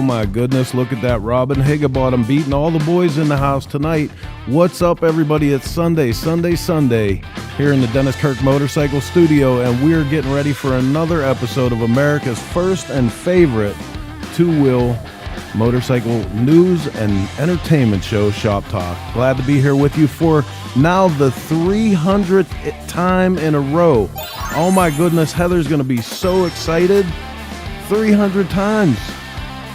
my goodness, look at that. Robin Higginbottom beating all the boys in the house tonight. What's up, everybody? It's Sunday here in the Dennis Kirk Motorcycle Studio, and we're getting ready for another episode of America's first and favorite two-wheel motorcycle news and entertainment show, Shop Talk. Glad to be here with you for now the 300th time in a row. Oh my goodness, Heather's going to be so excited. 300 times.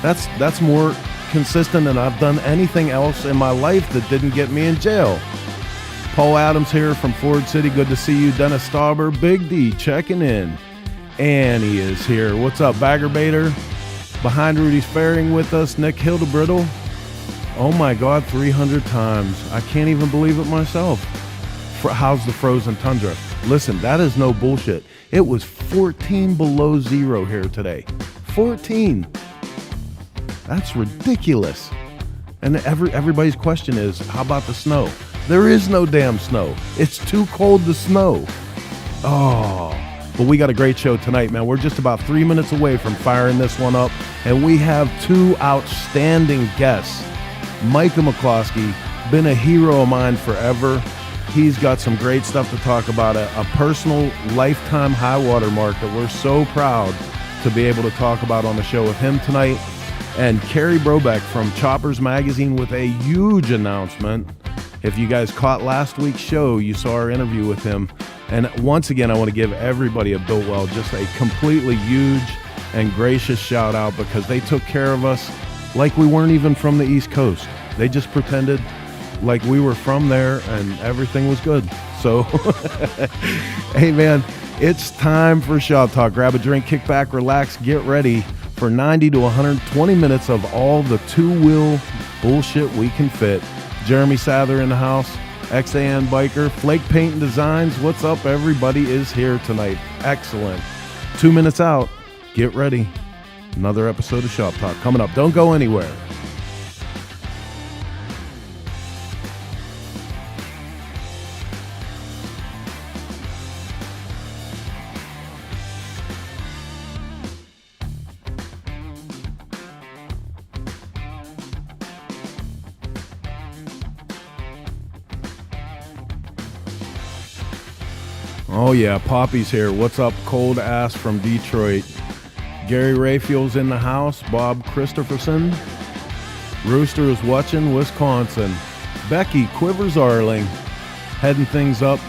That's more consistent than I've done anything else in my life that didn't get me in jail. Paul Adams here from Ford City. Good to see you. Dennis Stauber, Big D checking in. Annie is here. What's up, Bagger Bader? Behind Rudy's Fairing with us, Nick Hildebrittle. Oh my God, 300 times. I can't even believe it myself. How's the frozen tundra? Listen, that is no bullshit. It was 14 below zero here today. 14. That's ridiculous. And everybody's question is, how about the snow? There is no damn snow. It's too cold to snow. Oh, but we got a great show tonight, man. We're just about 3 minutes away from firing this one up, and we have two outstanding guests. Micah McCloskey, been a hero of mine forever. He's got some great stuff to talk about, a personal lifetime high water mark that we're so proud to be able to talk about on the show with him tonight. And Carrie Brobeck from Choppers Magazine with a huge announcement. If you guys caught last week's show, you saw our interview with him. And once again, I want to give everybody at Biltwell just a completely huge and gracious shout out, because they took care of us like we weren't even from the East Coast. They just pretended like we were from there and everything was good. So, hey man, it's time for Shop Talk. Grab a drink, kick back, relax, get ready for 90 to 120 minutes of all the two-wheel bullshit we can fit. Jeremy Sather in the house, XAN Biker, Flake Paint and Designs. What's up, everybody is here tonight. Excellent. 2 minutes out, get ready. Another episode of Shop Talk coming up. Don't go anywhere. Oh yeah, Poppy's here. What's up, cold ass from Detroit? Gary Rayfield's in the house. Bob Christopherson. Rooster is watching, Wisconsin. Becky Quivers-Arling heading things up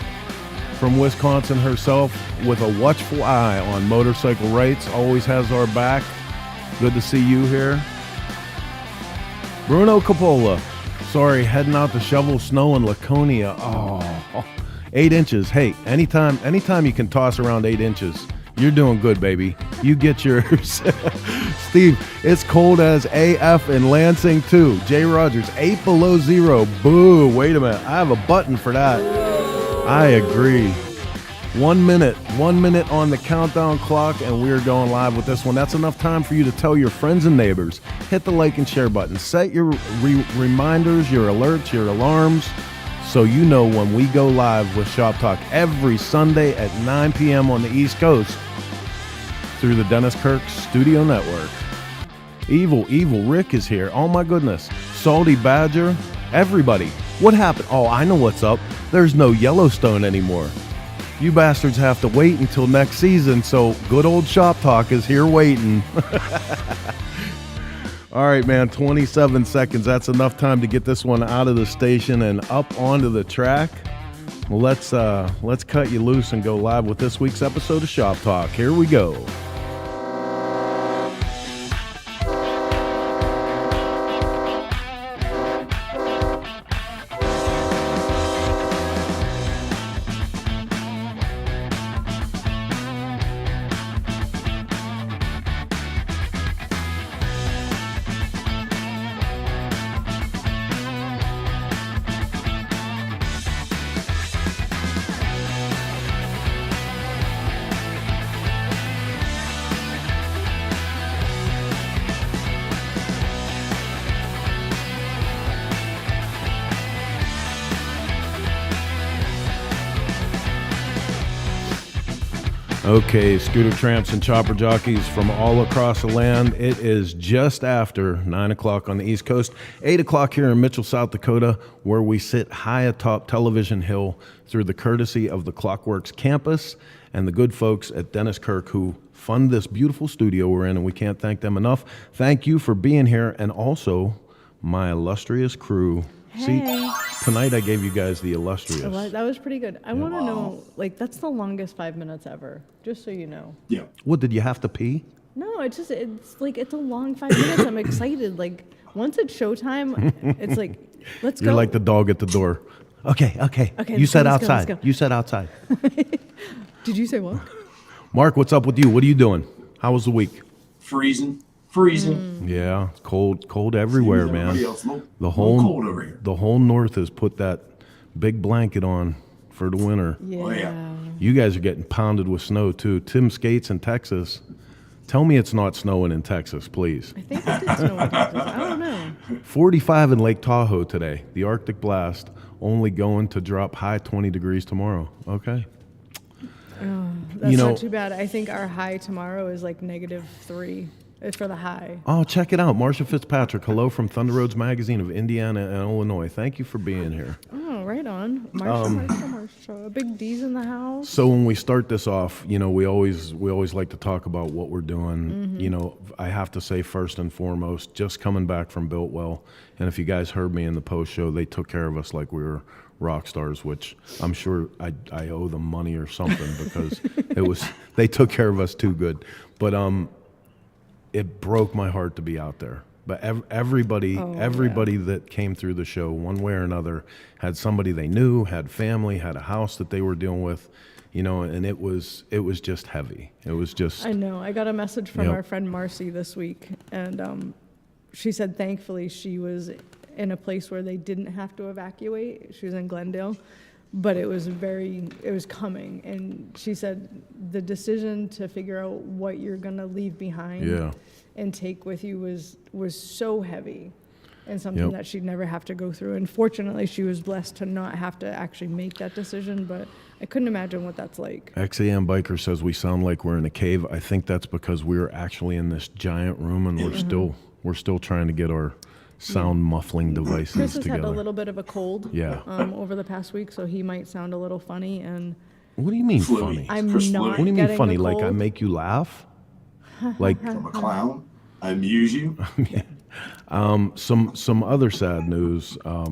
from Wisconsin herself with a watchful eye on motorcycle rights. Always has our back. Good to see you here. Bruno Coppola. Sorry, heading out to shovel snow in Laconia. Oh, 8 inches. Hey, anytime you can toss around 8 inches, you're doing good, baby. You get yours. Steve, it's cold as AF in Lansing, too. Jay Rogers, 8 below zero. Boo, wait a minute. I have a button for that. I agree. 1 minute on the countdown clock, and we're going live with this one. That's enough time for you to tell your friends and neighbors. Hit the like and share button. Set your reminders, your alerts, your alarms, so you know when we go live with Shop Talk every Sunday at 9 p.m. on the East Coast through the Dennis Kirk Studio Network. Evil Rick is here. Oh my goodness. Salty Badger. Everybody. What happened? Oh, I know what's up. There's no Yellowstone anymore. You bastards have to wait until next season, so good old Shop Talk is here waiting. All right, man, 27 seconds. That's enough time to get this one out of the station and up onto the track. Well, let's cut you loose and go live with this week's episode of Shop Talk. Here we go. Okay, scooter tramps and chopper jockeys from all across the land. It is just after 9 o'clock on the East Coast, 8 o'clock here in Mitchell, South Dakota, where we sit high atop Television Hill through the courtesy of the Clockworks campus and the good folks at Dennis Kirk who fund this beautiful studio we're in, and we can't thank them enough. Thank you for being here, and also my illustrious crew. Hey. See, tonight I gave you guys the illustrious. That was pretty good. I want to know, like, that's the longest 5 minutes ever, just so you know. Yeah. What, did you have to pee? No, it's a long 5 minutes. I'm excited. Like, once it's showtime, it's like, let's go. You're like the dog at the door. Okay. You said outside. You said outside. Did you say what? Mark, what's up with you? What are you doing? How was the week? Freezing. Yeah, it's cold everywhere, man. The whole north has put that big blanket on for the winter. Yeah. Oh, yeah. You guys are getting pounded with snow too. Tim skates in Texas. Tell me it's not snowing in Texas, please. I think it did snow in Texas. I don't know. 45 in Lake Tahoe today. The Arctic blast only going to drop high 20 degrees tomorrow. Okay. That's not too bad. I think our high tomorrow is like -3 for the high. Oh, check it out. Marcia Fitzpatrick. Hello from Thunder Roads Magazine of Indiana and Illinois. Thank you for being here. Oh, right on. Marsha. Big D's in the house. So when we start this off, we always like to talk about what we're doing. Mm-hmm. I have to say first and foremost, just coming back from Builtwell, and if you guys heard me in the post show, they took care of us like we were rock stars, which I'm sure I owe them money or something because they took care of us too good. But it broke my heart to be out there. But everybody that came through the show, one way or another, had somebody they knew, had family, had a house that they were dealing with, and it was just heavy. It was just. I know. I got a message from our friend Marcy this week, and she said thankfully she was in a place where they didn't have to evacuate. She was in Glendale, but it was coming. And she said the decision to figure out what you're going to leave behind and take with you was so heavy and something that she'd never have to go through. And fortunately, she was blessed to not have to actually make that decision, but I couldn't imagine what that's like. XAM Biker says we sound like we're in a cave. I think that's because we're actually in this giant room and we're still trying to get our sound muffling devices Chris has together. had a little bit of a cold over the past week, so he might sound a little funny. And what do you mean funny? I'm not. What do you mean funny? Like I make you laugh? Like I'm a clown. I amuse you. Some other sad news. I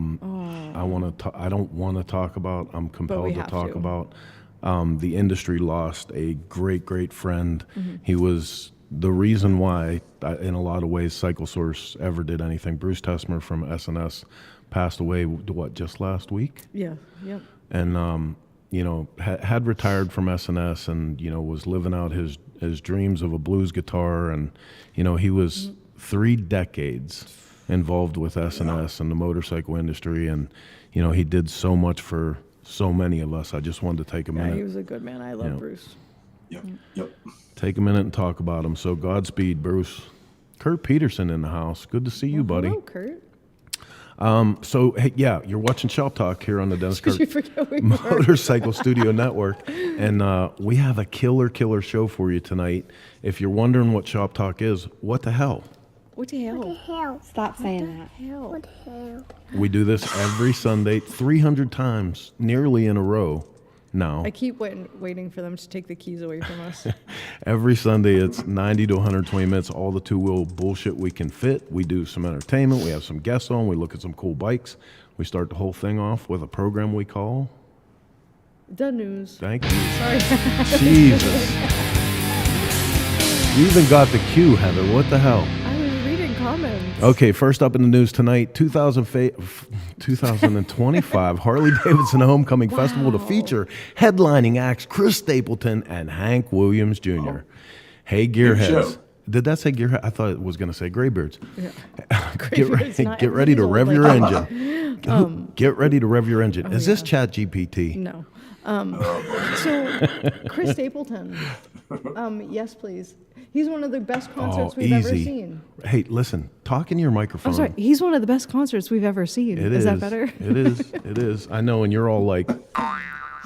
don't want to talk about. I'm compelled to talk about. The industry lost a great friend. Mm-hmm. He was the reason why, in a lot of ways, CycleSource ever did anything. Bruce Tessmer from SNS passed away, just last week? Yeah, yep. And, had retired from SNS and, was living out his dreams of a blues guitar. And, he was 3 decades involved with SNS and the motorcycle industry. And, he did so much for so many of us. I just wanted to take a minute. Yeah, he was a good man. I love Bruce. Yep. Take a minute and talk about him. So Godspeed, Bruce. Kurt Peterson in the house. Good to see you, buddy. Hello, Kurt. Hey, you're watching ShopTalk here on the Dennis Kirk Did you forget we Motorcycle Studio Network. And we have a killer show for you tonight. If you're wondering what ShopTalk is, what the hell? What the hell? What the hell? Stop saying that. What the hell? We do this every Sunday, 300 times, nearly in a row. now. I keep waiting for them to take the keys away from us. Every Sunday, it's 90 to 120 minutes, all the two-wheel bullshit we can fit. We do some entertainment. We have some guests on. We look at some cool bikes. We start the whole thing off with a program we call... The news. Thank you. Sorry. Jesus. You even got the cue, Heather. What the hell? I was reading comments. Okay, first up in the news tonight, 2025 Harley-Davidson Homecoming Festival to feature headlining acts Chris Stapleton and Hank Williams Jr. Oh. Hey, Gearheads. Did that say Gearhead? I thought it was going to say Graybeards. Yeah. Get ready to rev your engine. Get ready to rev your engine. Is this Chat GPT? No. So, Chris Stapleton. Yes, please. He's one of the best concerts we've ever seen. Hey, listen, talk in your microphone. I'm sorry. He's one of the best concerts we've ever seen. Is that better? It is. It is. I know, and you're all like...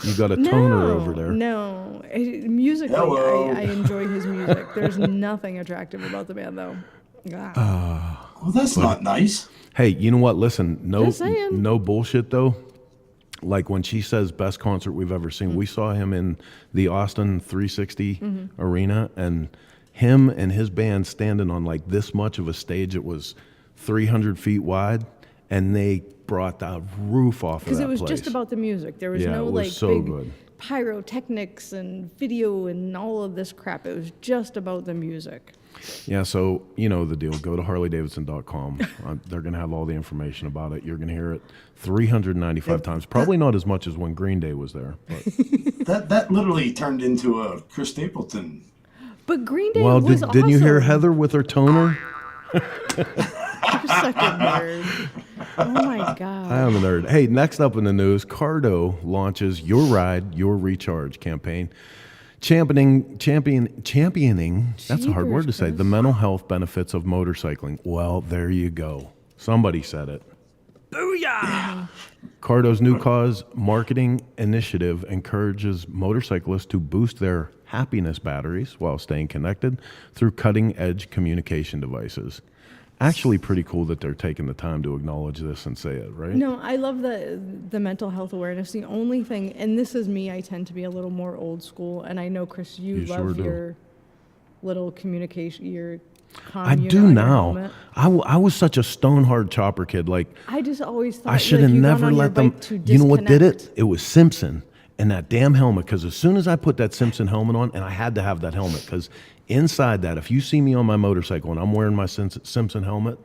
You got a toner over there. No, musically, Hello. I enjoy his music. There's nothing attractive about the band, though. Well, that's not nice. Hey, you know what? Listen, Just saying. no bullshit though. Like when she says best concert we've ever seen, we saw him in the Austin 360 arena, and him and his band standing on like this much of a stage. It was 300 feet wide, and they brought the roof off of that Because it was place. just about the music. There was Yeah, no it was like so big good. pyrotechnics and video and all of this crap. It was just about the music. Yeah, so you know the deal. Go to harleydavidson.com. They're going to have all the information about it. You're going to hear it 395 times. Probably not as much as when Green Day was there. But. That literally turned into a Chris Stapleton. But Green Day Well, was didn't you hear awesome. Heather with her toner? You're such a nerd. Oh my god. I am a nerd. Hey, next up in the news, Cardo launches Your Ride, Your Recharge campaign, championing, that's a hard word to say, Jeepers, the mental health benefits of motorcycling. Well, there you go. Somebody said it. Booyah! Cardo's New Cause marketing initiative encourages motorcyclists to boost their happiness batteries while staying connected through cutting-edge communication devices. Actually pretty cool that they're taking the time to acknowledge this and say it, right? No, I love the mental health awareness. The only thing, and this is me, I tend to be a little more old school, and I know, Chris, you You love sure do. your little communication, your comm I unit do on your now. helmet. I was such a stone-hard chopper kid. Like, I just always thought I should have you got never on your let them. bike to You know what did disconnect. it? It was Simpson and that damn helmet. Because as soon as I put that Simpson helmet on, and I had to have that helmet, because inside that, if you see me on my motorcycle and I'm wearing my Simpson helmet,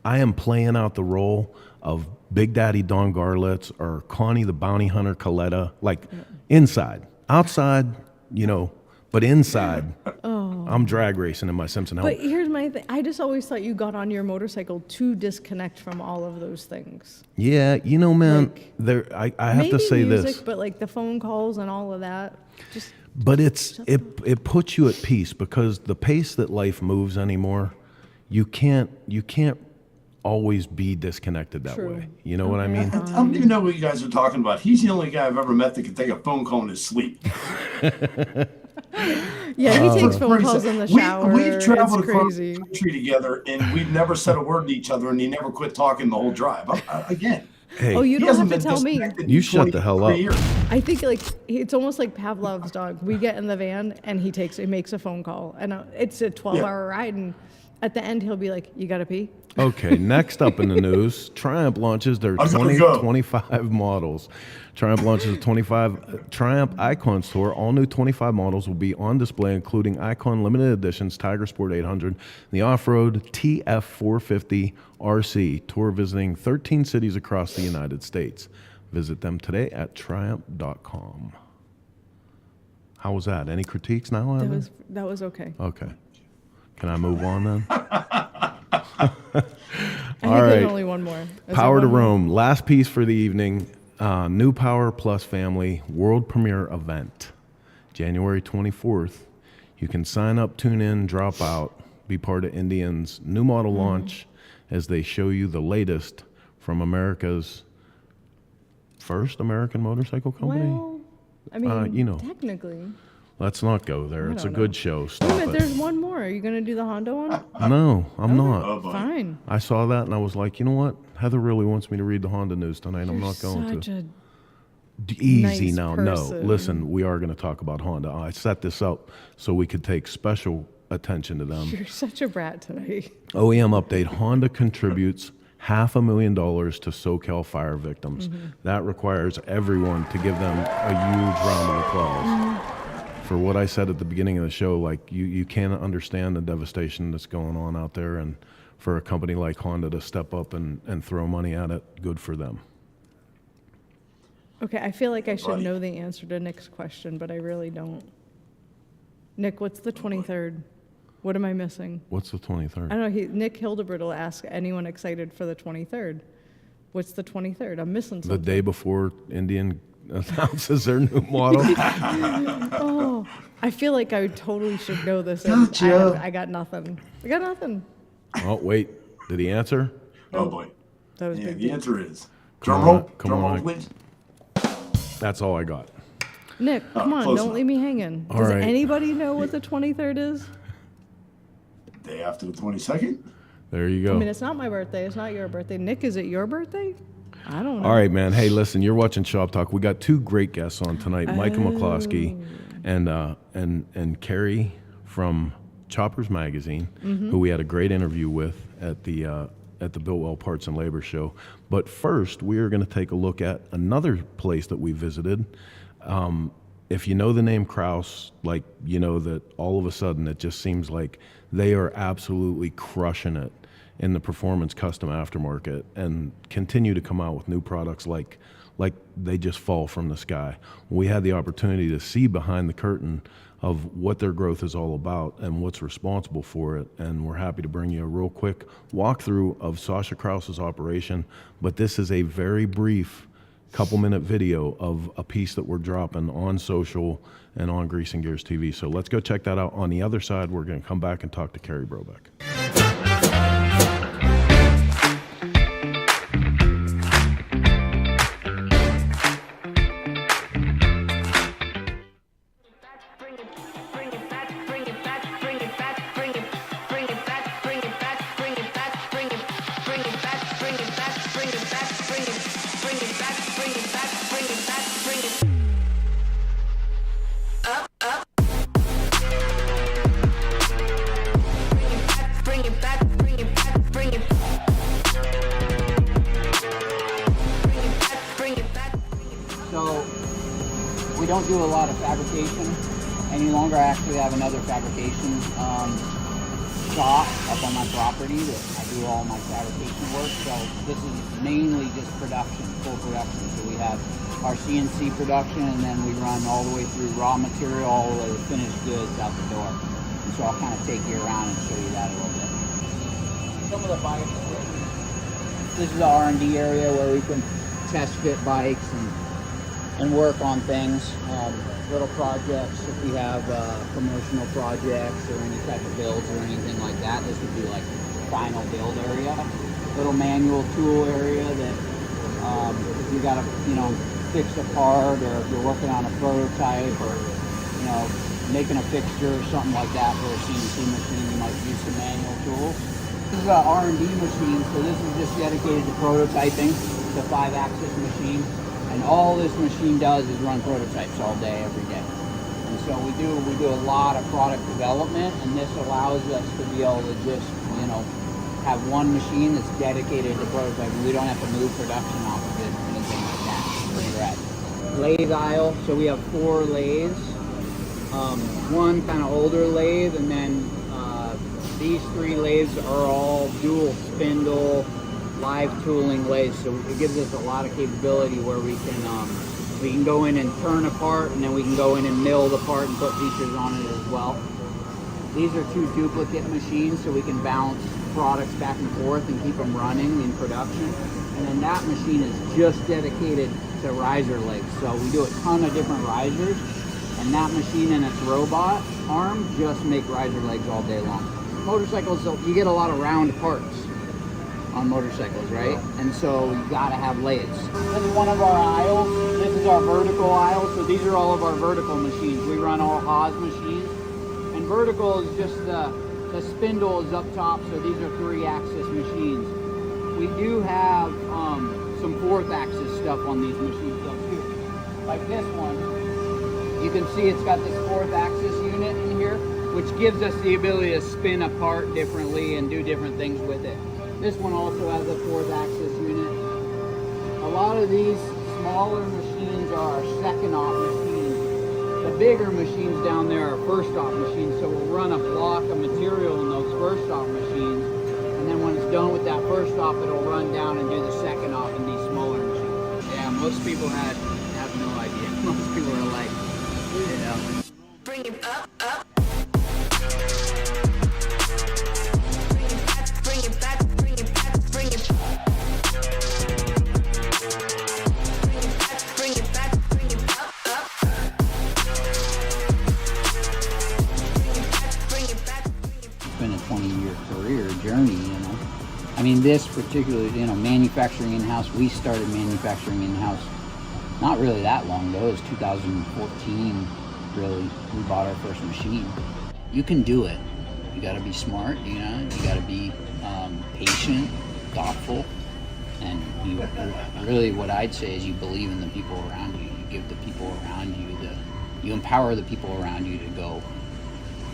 I am playing out the role of Big Daddy Don Garlitz or Connie the Bounty Hunter Coletta. Like inside, outside, you know, but inside, I'm drag racing in my Simpson helmet. But here's my thing. I just always thought you got on your motorcycle to disconnect from all of those things. Yeah, you know, man, Like, I have Maybe to say music, this. but like the phone calls and all of that. Just But it puts you at peace, because the pace that life moves anymore, you can't always be disconnected that True. way. You know what I mean? I don't even know what you guys are talking about. He's the only guy I've ever met that can take a phone call in his sleep. yeah, he takes phone calls in the shower. We've traveled It's across crazy. the country together, and we've never said a word to each other, and he never quit talking the whole drive. Again, Hey, Oh, you he don't have hasn't to been tell me. disconnected You in shut the hell 23 up. years. I think like it's almost like Pavlov's dog. We get in the van and he makes a phone call, and it's a 12-hour ride, and at the end he'll be like, "You gotta pee." Okay, next up in the news, Triumph launches their I'm gonna 2025 models. Triumph launches a Triumph Icon store. All new 25 models will be on display, including Icon Limited Editions, Tiger Sport 800, the off-road TF 450 RC. Tour visiting 13 cities across the United States. Visit them today at triumph.com. How was that? Any critiques now? Evan? That was okay. Okay. Can I move on then? I think All right. there's only one more. Is there Power to one more? Rome, last piece for the evening. New Power Plus Family World Premiere event, January 24th. You can sign up, tune in, drop out, be part of Indian's new model launch as they show you the latest from America's first American motorcycle company. Well, I mean, you know. technically. Let's not go there. It's a don't good know. show. Wait a Stop minute, it. there's one more. Are you gonna do the Honda one? No, I'm not. Oh, boy. Fine. I saw that and I was like, you know what? Heather really wants me to read the Honda news tonight. I'm not going Such to. a Easy nice now. person. No, listen, we are going to talk about Honda. I set this up so we could take special attention to them. You're such a brat tonight. OEM update, Honda contributes $500,000 to SoCal fire victims. That requires everyone to give them a huge round of applause. For what I said at the beginning of the show, like you can't understand the devastation that's going on out there, and for a company like Honda to step up and throw money at it, good for them. Okay, I feel like I should Right. know the answer to Nick's question, but I really don't. Nick, what's the 23rd? What am I missing? What's the 23rd? I don't know. Nick Hildebert will ask anyone excited for the 23rd. What's the 23rd? I'm missing The something. day before Indian announces their new model. Oh, I feel like I totally should know this. and Gotcha. I got nothing. I got nothing. Oh, wait. Did he answer? Oh boy. That was Yeah, big. the answer is Come drum roll. on, come Drum roll, on. please. That's all I got. Nick, come on, close don't enough. leave me hanging. All Does right. anybody know what the 23rd is? Day after the 22nd? There you I go. mean, it's not my birthday. It's not your birthday. Nick, is it your birthday? I don't know. All right, man. Hey, listen, you're watching Shop Talk. We got two great guests on tonight, Micah McCloskey and Carrie from Choppers Magazine, who we had a great interview with at the Biltwell Parts and Labor Show. But first, we are going to take a look at another place that we visited. If you know the name Kraus, like, you know that all of a sudden it just seems like they are absolutely crushing it in the performance custom aftermarket and continue to come out with new products like they just fall from the sky. We had the opportunity to see behind the curtain of what their growth is all about and what's responsible for it, and we're happy to bring you a real quick walkthrough of Sasha Kraus's operation, but this is a very brief couple-minute video of a piece that we're dropping on social and on Grease and Gears TV. So let's go check that out. On the other side, we're going to come back and talk to Carrie Brobeck. So we don't do a lot of fabrication any longer. I actually have another fabrication shop up on my property that I do all my fabrication work. So this is mainly just production, full production. So we have our CNC production, and then we run all the way through raw material, all the way to finished goods out the door. And so I'll kind of take you around and show you that a little bit. Some of the bikes, this is the R&D area where we can test fit bikes and work on things, little projects. If we have promotional projects or any type of builds or anything like that, this would be like the final build area. Little manual tool area that if you gotta, fix a part, or if you're working on a prototype, or making a fixture or something like that for a CNC machine, you might use some manual tools. This is an R&D machine, so this is just dedicated to prototyping. It's a 5-axis machine. And all this machine does is run prototypes all day, every day. And so we do a lot of product development, and this allows us to be able to just, have one machine that's dedicated to prototyping. We don't have to move production off of it or anything like that. We're at lathe aisle, so we have 4 lathes. One kind of older lathe, and then these 3 lathes are all dual spindle live tooling lathes, so it gives us a lot of capability where we can go in and turn a part, and then we can go in and mill the part and put features on it as well. These are 2 duplicate machines, so we can bounce products back and forth and keep them running in production. And then that machine is just dedicated to riser legs, so we do a ton of different risers, and that machine and its robot arm just make riser legs all day long. Motorcycles, you get a lot of round parts on motorcycles, right? And so you gotta have lathes. This is one of our aisles. This is our vertical aisle. So these are all of our vertical machines. We run all Haas machines. And vertical is just the spindle is up top, so these are 3-axis machines. We do have some 4th-axis stuff on these machines though too. Like this one, you can see it's got this 4th-axis unit in here, which gives us the ability to spin a part differently and do different things with it. This one also has a 4th-axis unit. A lot of these smaller machines are our second-op machines. The bigger machines down there are first-op machines, so we'll run a block of material in those first-op machines, and then when it's done with that first-op, it'll run down and do the second-op in these smaller machines. Yeah, most people have no idea. Most people are like, bring it up. Been a 20-year career journey, I mean, this particular, manufacturing in-house, we started manufacturing in-house not really that long ago. It was 2014, really, we bought our first machine. You can do it. You got to be smart, you know. You got to be patient, thoughtful, and you really, what I'd say is you believe in the people around you. You give the people around you you empower the people around you to go,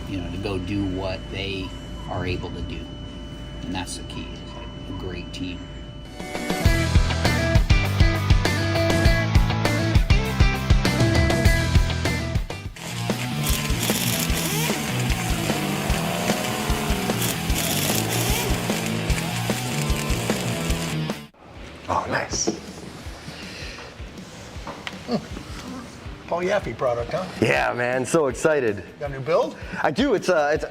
you know, to go do what they are able to do, and that's the key. It's like a great team. Oh, nice. Paul Yaffe product, huh? Yeah, man, so excited. Got a new build? I do. It's. Aren't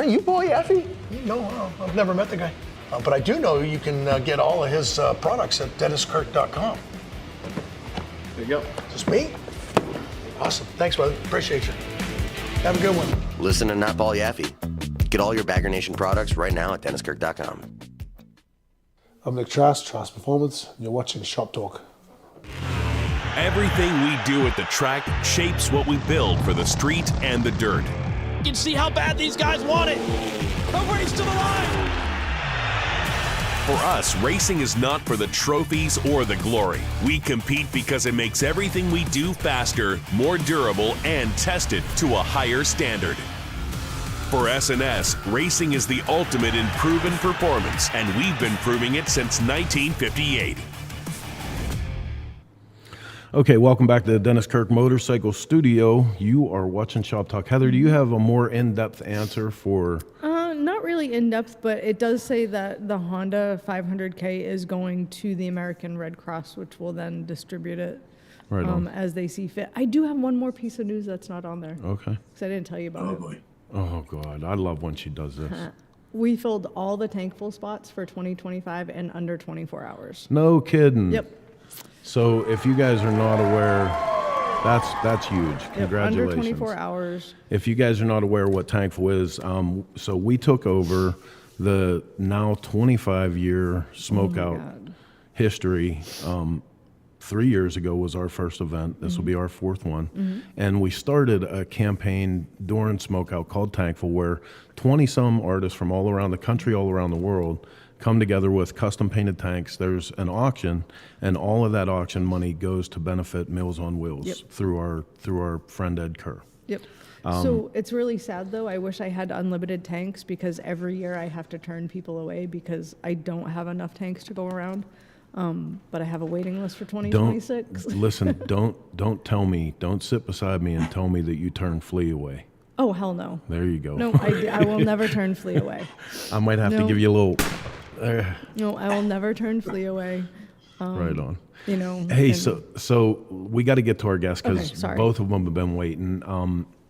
you Paul Yaffe? No, I've never met the guy. But I do know you can get all of his products at DennisKirk.com. There you go. Is this me? Awesome. Thanks, brother. Appreciate you. Have a good one. Listen to Not Paul Yaffe. Get all your Bagger Nation products right now at DennisKirk.com. I'm Nick Trask, Trask Performance, and you're watching ShopTalk. Everything we do at the track shapes what we build for the street and the dirt. You can see how bad these guys want it. A race to the line. For us, racing is not for the trophies or the glory. We compete because it makes everything we do faster, more durable, and tested to a higher standard. For S&S, racing is the ultimate in proven performance, and we've been proving it since 1958. Okay, welcome back to the Dennis Kirk Motorcycle Studio. You are watching Shop Talk. Heather, do you have a more in-depth answer for... Not really in-depth, but it does say that the Honda 500K is going to the American Red Cross, which will then distribute it Right on. as they see fit. I do have one more piece of news that's not on there. Okay. Because I didn't tell you about it. Boy. Oh, God. I love when she does this. We filled all the tank full spots for 2025 in under 24 hours. No kidding. Yep. So if you guys are not aware, that's huge. Congratulations. Under 24 hours. If you guys are not aware what Tankful is, so we took over the now 25-year smokeout history. 3 years ago was our first event. This will be our fourth one. And we started a campaign during smokeout called Tankful, where 20-some artists from all around the country, all around the world, come together with custom painted tanks. There's an auction, and all of that auction money goes to benefit Meals on Wheels through our friend Ed Kerr. Yep. So it's really sad, though. I wish I had unlimited tanks, because every year I have to turn people away because I don't have enough tanks to go around. But I have a waiting list for 2026. Don't tell me, don't sit beside me and tell me that you turn Flea away. Oh, hell no. There you go. No, I will never turn Flea away. I might have to give you a little... No, I will never turn Flea away. Right on. You know. Hey, so we got to get to our guests, because Okay, both of them have been waiting.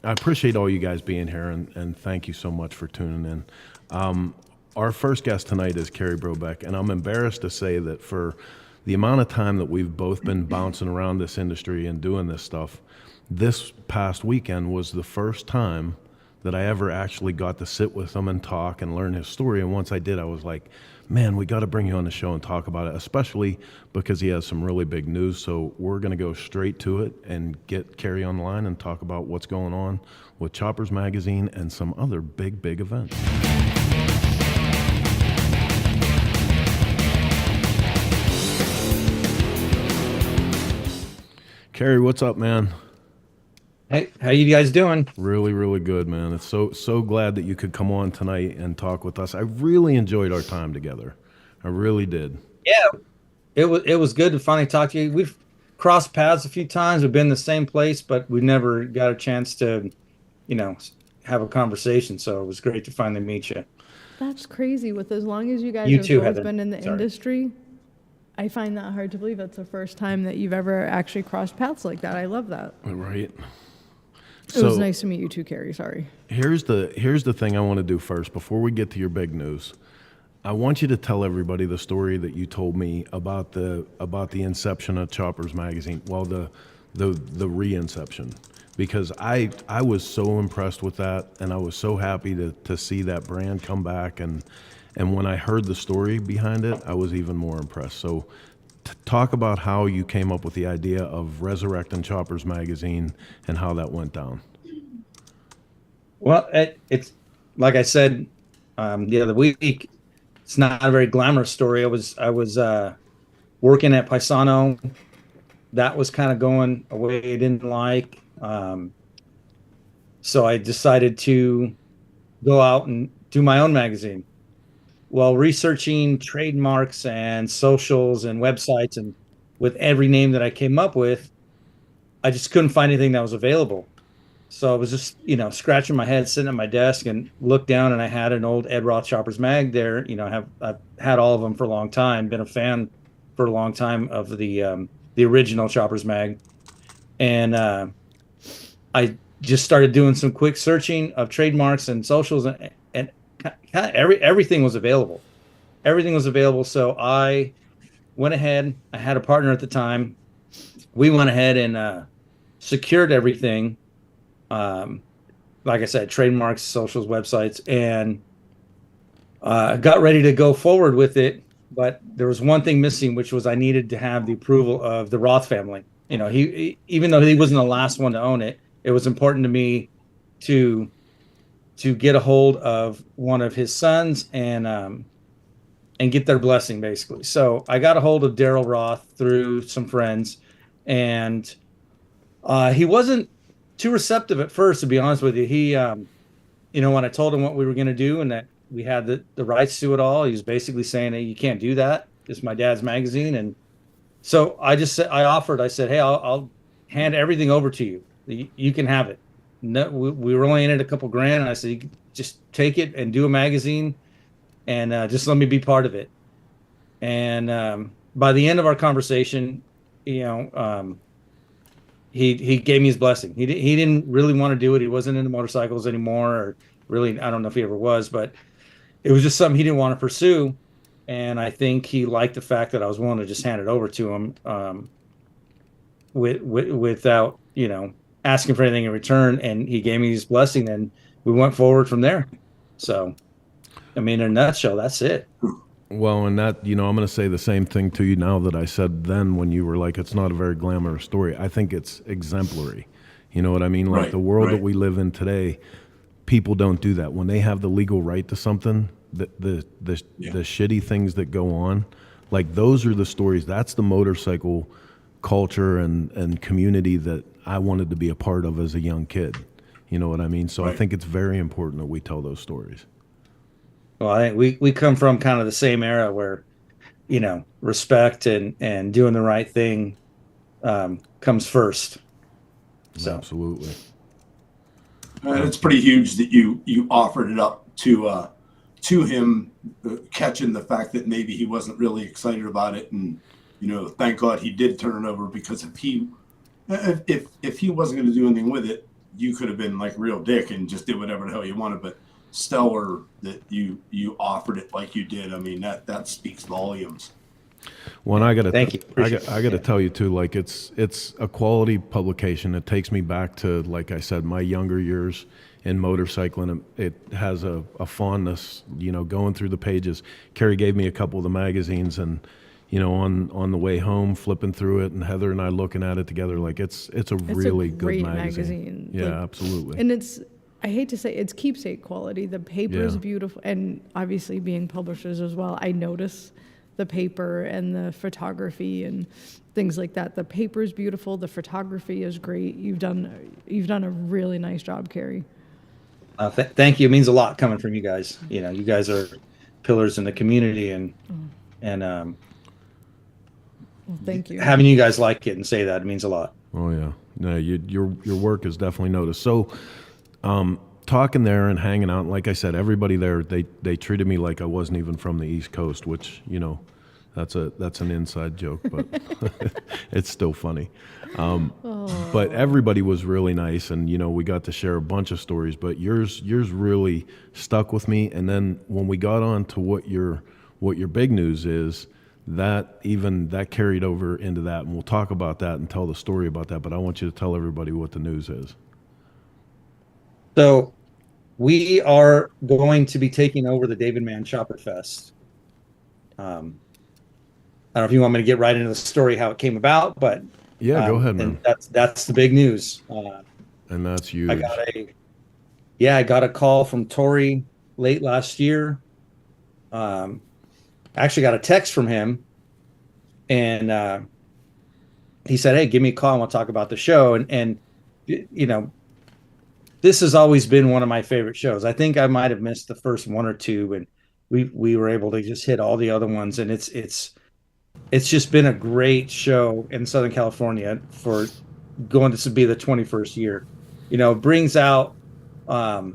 I appreciate all you guys being here, and thank you so much for tuning in. Our first guest tonight is Carrie Brobeck, and I'm embarrassed to say that for the amount of time that we've both been bouncing around this industry and doing this stuff, this past weekend was the first time that I ever actually got to sit with him and talk and learn his story. And once I did, I was like, man, we got to bring you on the show and talk about it, especially because he has some really big news. So we're going to go straight to it and get Carrie on the line and talk about what's going on with Choppers Magazine and some other big events. Carrie, what's up, man? Hey, how you guys doing? Really good, man. It's so glad that you could come on tonight and talk with us. I really enjoyed our time together. I really did. Yeah, it was good to finally talk to you. We've crossed paths a few times. We've been in the same place, but we never got a chance to, have a conversation. So it was great to finally meet you. That's crazy. With as long as you guys You have too, both Heather. been in the industry, I find that hard to believe. It's the first time that you've ever actually crossed paths like that. I love that. Right. It was nice to meet you too, Carrie. Sorry. Here's the thing I want to do first before we get to your big news. I want you to tell everybody the story that you told me about the inception of Choppers Magazine. Well, the re-inception, because I was so impressed with that, and I was so happy to see that brand come back, and when I heard the story behind it, I was even more impressed. So talk about how you came up with the idea of Resurrecting Choppers magazine and how that went down. Well, it's like I said the other week. It's not a very glamorous story. I was working at Paisano. That was kind of going a way I didn't like. So I decided to go out and do my own magazine. While researching trademarks and socials and websites, and with every name that I came up with, I just couldn't find anything that was available. So I was just, scratching my head, sitting at my desk, and looked down, and I had an old Ed Roth Choppers mag there. I've had all of them for a long time, been a fan for a long time of the original Choppers mag. And I just started doing some quick searching of trademarks and socials, and everything was available. Everything was available. So I went ahead. I had a partner at the time. We went ahead and secured everything. Like I said, trademarks, socials, websites, and got ready to go forward with it. But there was one thing missing, which was I needed to have the approval of the Roth family. He even though he wasn't the last one to own it, it was important to me to get a hold of one of his sons and get their blessing, basically. So I got a hold of Daryl Roth through some friends, and he wasn't too receptive at first, to be honest with you. He, when I told him what we were going to do and that we had the rights to it all, he was basically saying, "Hey, you can't do that. It's my dad's magazine." And so I said, "Hey, I'll hand everything over to you. You can have it." No, we were only in it a couple grand, and I said, "You can just take it and do a magazine, and just let me be part of it." And by the end of our conversation, he gave me his blessing. He didn't really want to do it. He wasn't into motorcycles anymore, or really, I don't know if he ever was, but it was just something he didn't want to pursue. And I think he liked the fact that I was willing to just hand it over to him without, asking for anything in return. And he gave me his blessing, and we went forward from there. So, in a nutshell, that's it. Well, and that, I'm going to say the same thing to you now that I said then when you were like, it's not a very glamorous story. I think it's exemplary. You know what I mean? Like the world that we live in today, people don't do that. When they have the legal right to something, the shitty things that go on, like those are the stories. That's the motorcycle culture and community that I wanted to be a part of as a young kid. You know what I mean? So I think it's very important that we tell those stories. Well, I think we come from kind of the same era where, respect and doing the right thing comes first. So. Absolutely. And it's pretty huge that you offered it up to him, catching the fact that maybe he wasn't really excited about it, and thank God he did turn it over, because if he wasn't going to do anything with it, you could have been like real dick and just did whatever the hell you wanted. But stellar that you offered it like you did. I mean, that speaks volumes. Well, and I got Thank you. I got to tell you too, like it's a quality publication. It takes me back to, like I said, my younger years in motorcycling. It has a fondness, going through the pages. Carrie gave me a couple of the magazines, and on the way home, flipping through it, and Heather and I looking at it together, like it's a really good magazine. Yeah, absolutely. And I hate to say, it's keepsake quality. The paper is beautiful, and obviously being publishers as well, I notice the paper and the photography and things like that. The paper is beautiful. The photography is great. You've done a really nice job, Carrie. Thank you. It means a lot coming from you guys. You guys are pillars in the community, and well, thank you. Having you guys like it and say that, it means a lot. Oh yeah, no, your work is definitely noticed. So, talking there and hanging out, like I said, everybody there, they treated me like I wasn't even from the East Coast, which that's an inside joke, but it's still funny. But everybody was really nice, and we got to share a bunch of stories. But yours really stuck with me. And then when we got on to what your big news is, that carried over into that, and we'll talk about that and tell the story about that. But I want you to tell everybody what the news is. So we are going to be taking over the David Mann Chopper Fest. don't know if you want me to get right into the story, how it came about, but yeah, go ahead, man. That's the big news. And that's huge. I got a call from Tori late last year. Actually got a text from him, and he said, "Hey, give me a call. I want to talk about the show." And you know, this has always been one of my favorite shows. I think I might have missed the first one or two, and we were able to just hit all the other ones. And it's just been a great show in Southern California for going to be the 21st year. You know, it brings out a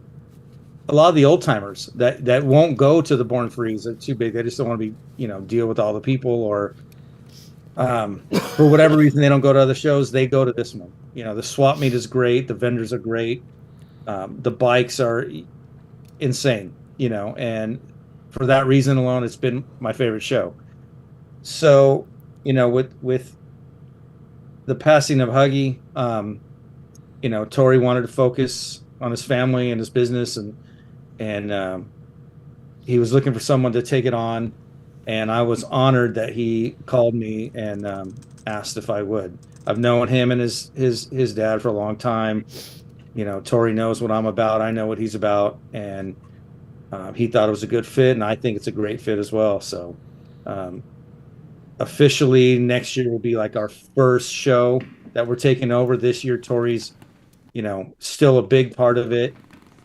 lot of the old timers that won't go to the Born Frees. They're too big. They just don't want to be, deal with all the people, or for whatever reason they don't go to other shows. They go to this one. The swap meet is great. The vendors are great. The bikes are insane. And for that reason alone, it's been my favorite show. So, with the passing of Huggy, Tori wanted to focus on his family and his business, and he was looking for someone to take it on. And I was honored that he called me and asked if I would. I've known him and his dad for a long time. Tori knows what I'm about. I know what he's about, and he thought it was a good fit, and I think it's a great fit as well. So, officially next year will be like our first show that we're taking over. This year, Tori's, still a big part of it,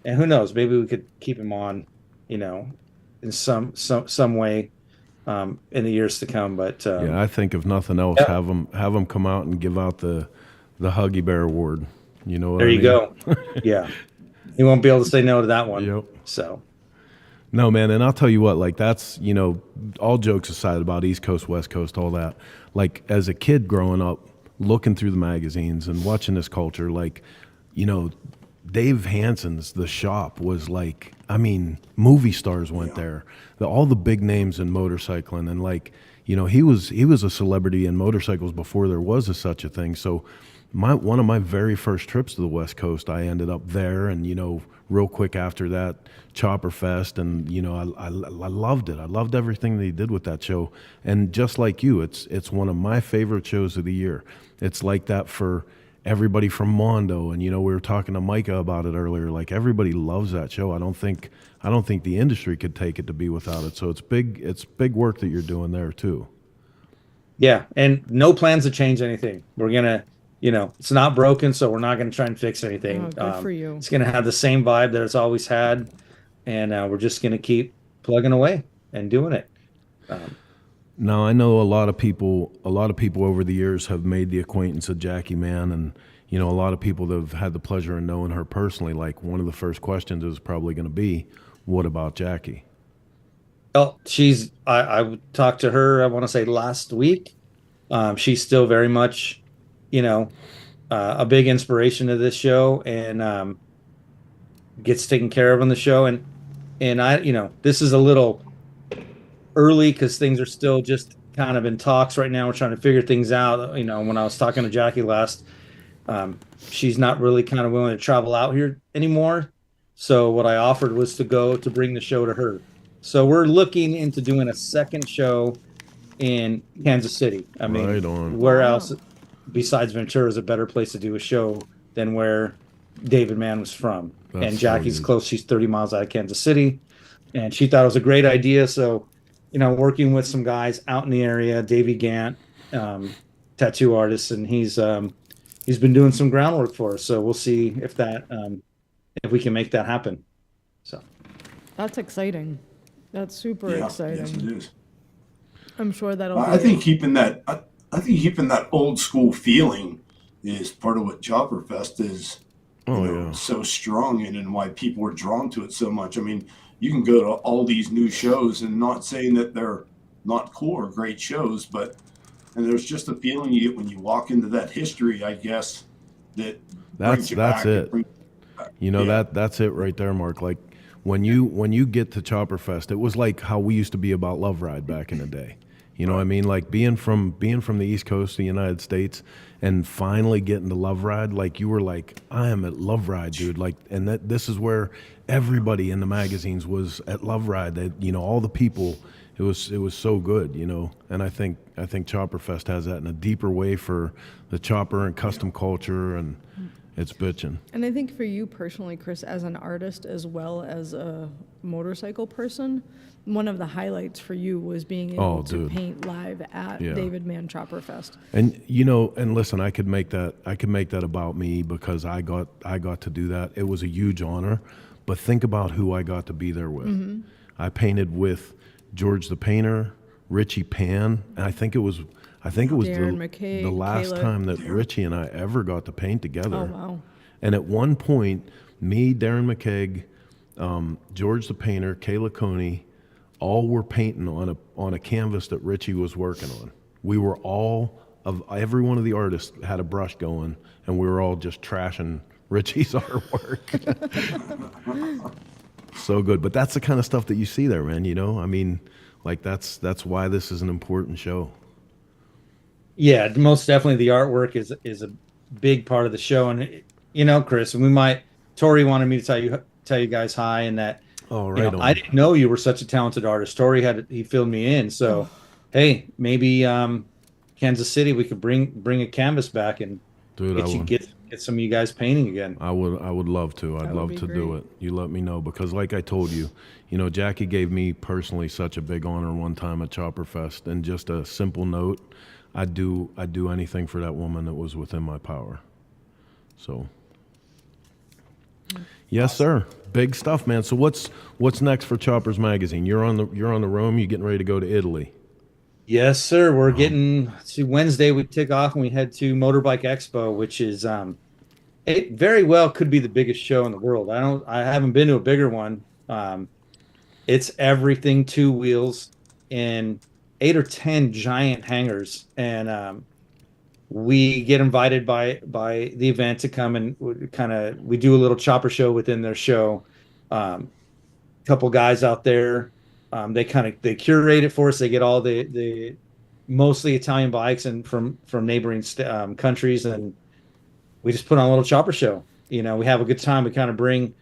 and who knows, maybe we could keep him on, in some way, in the years to come. But I think if nothing else, have him come out and give out the Huggy Bear Award. You know what there I you mean? Go. Yeah, he won't be able to say no to that one. Yep. So. No, man, and I'll tell you what, like, that's, all jokes aside about East Coast, West Coast, all that, like, as a kid growing up, looking through the magazines and watching this culture, like, Dave Hansen's The Shop was like, movie stars went there. All the big names in motorcycling, and like, he was a celebrity in motorcycles before there was such a thing. So one of my very first trips to the West Coast, I ended up there, and real quick after that, Chopper Fest, and I loved it. I loved everything that he did with that show. And just like you, it's one of my favorite shows of the year. It's like that for everybody from Mondo, and we were talking to Micah about it earlier. Like, everybody loves that show. I don't think the industry could take it to be without it. So it's big work that you're doing there too. Yeah, and no plans to change anything. We're gonna, it's not broken, so we're not gonna try and fix anything. Oh, good for you. It's gonna have the same vibe that it's always had, and we're just gonna keep plugging away and doing it. Now, I know a lot of people over the years have made the acquaintance of Jackie Mann, and a lot of people that have had the pleasure of knowing her personally. Like, one of the first questions is probably going to be, "What about Jackie?" Well, I talked to her, I want to say last week. She's still very much, a big inspiration to this show, and gets taken care of on the show. And I, this is a little early because things are still just kind of in talks right now. We're trying to figure things out. When I was talking to Jackie last, she's not really kind of willing to travel out here anymore. So what I offered was to bring the show to her. So we're looking into doing a second show in Kansas City. Right on. Where else besides Ventura is a better place to do a show than where David Mann was from? That's and Jackie's so close. She's 30 miles out of Kansas City, and she thought it was a great idea. So, working with some guys out in the area, Davey Gant, tattoo artist, and he's been doing some groundwork for us. So we'll see if we can make that happen. So that's exciting. That's super exciting. Yes, it is. I'm sure that'll. I think keeping that old school feeling is part of what Chopper Fest is. So strong in, and why people are drawn to it so much. You can go to all these new shows, and not saying that they're not cool or great shows, and there's just a feeling you get when you walk into that history, I guess, that's it. That's it right there, Mark. Like, when you get to Chopper Fest, it was like how we used to be about Love Ride back in the day. You know what I mean? Like, being from the East Coast of the United States and finally getting to Love Ride, like, you were like, I am at Love Ride, dude. Like, and this is where everybody in the magazines was at Love Ride. That, all the people it was so good, you know. And I think Chopper Fest has that in a deeper way for the chopper and custom culture, and it's bitching. And I think for you personally, Chris, as an artist as well as a motorcycle person, one of the highlights for you was being able to paint live at David Mann Chopper Fest. And you know, and listen, I could make that about me because I got to do that. It was a huge honor. But think about who I got to be there with. Mm-hmm. I painted with George the Painter, Richie Pan, and I think it was the last time that Richie and I ever got to paint together. Oh, wow. And at one point, me, Darren McKeag, George the Painter, Kayla Coney, all were painting on a canvas that Richie was working on. We were every one of the artists had a brush going, and we were all just trashing Richie's artwork. So good. But that's the kind of stuff that you see there, man, you know? I mean, like that's why this is an important show. Yeah, most definitely the artwork is a big part of the show. And you know, Chris, and Tori wanted me to tell you guys hi, and that I didn't know you were such a talented artist. Tori he filled me in. So hey, maybe Kansas City, we could bring a canvas back and get some of you guys painting again. I would love to. I'd love to do it. You let me know, because like I told you, you know, Jackie gave me personally such a big honor one time at Chopper Fest, and just a simple note, I'd do anything for that woman that was within my power. So yes, sir. Big stuff, man. So what's next for Choppers Magazine? You're on the roam, you getting ready to go to Italy. Yes, sir. We're getting to Wednesday. We take off and we head to Motorbike Expo, which is it very well could be the biggest show in the world. I haven't been to a bigger one. It's everything two wheels in 8 or 10 giant hangars, and we get invited by the event to come and we do a little chopper show within their show. Couple guys out there. They curate it for us. They get all the mostly Italian bikes and from neighboring countries, and we just put on a little chopper show. You know, we have a good time. We kind of bring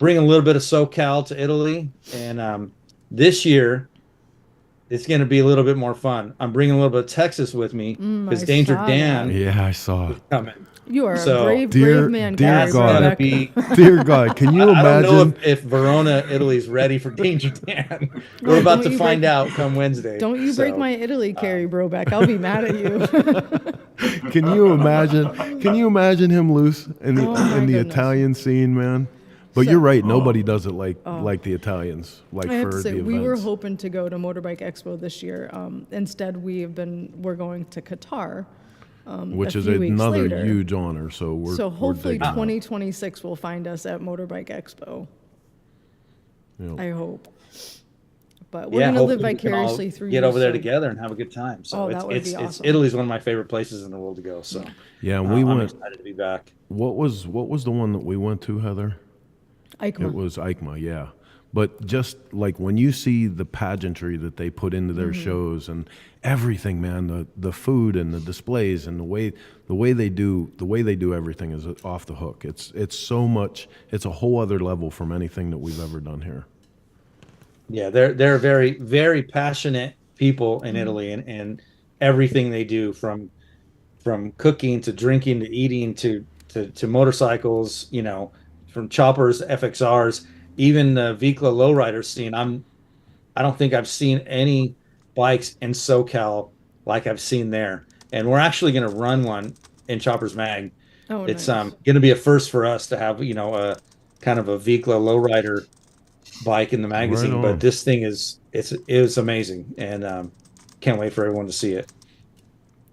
a little bit of SoCal to Italy, and this year it's going to be a little bit more fun. I'm bringing a little bit of Texas with me because Danger Dan. Yeah, I saw it. Coming. You are a brave man. Dear God, dear God, can you imagine? I don't know if Verona, Italy's ready for Danger Dan. We're about to find out come Wednesday. Don't you break my Italy, Carrie Brobeck. I'll be mad at you. Can you imagine? Can you imagine him loose in the Italian scene, man? But you're right. Nobody does it like the Italians. Like I have for to say, the events. we were hoping to go to Motorbike Expo this year. Instead, we're going to Qatar. Which is another huge honor. So hopefully 2026 will find us at Motorbike Expo. Yep. I hope. But we're going to live vicariously through you. Get over there together and have a good time. So that would be awesome. Italy's one of my favorite places in the world to go. So yeah, we I'm went. excited to be back. What was the one that we went to, Heather? EICMA. It was EICMA, yeah. But just like when you see the pageantry that they put into their shows and everything, man, the food and the displays and the way they do everything is off the hook. It's so much. It's a whole other level from anything that we've ever done here. Yeah, they're very, very passionate people in Italy, and everything they do from cooking to drinking to eating to motorcycles, you know, from choppers, FXRs. Even the Vikla lowrider scene, I don't think I've seen any bikes in SoCal like I've seen there. And we're actually going to run one in Choppers Mag. Oh, it's nice. Going to be a first for us to have, you know, a kind of a Vikla lowrider bike in the magazine. But this thing is amazing, and can't wait for everyone to see it.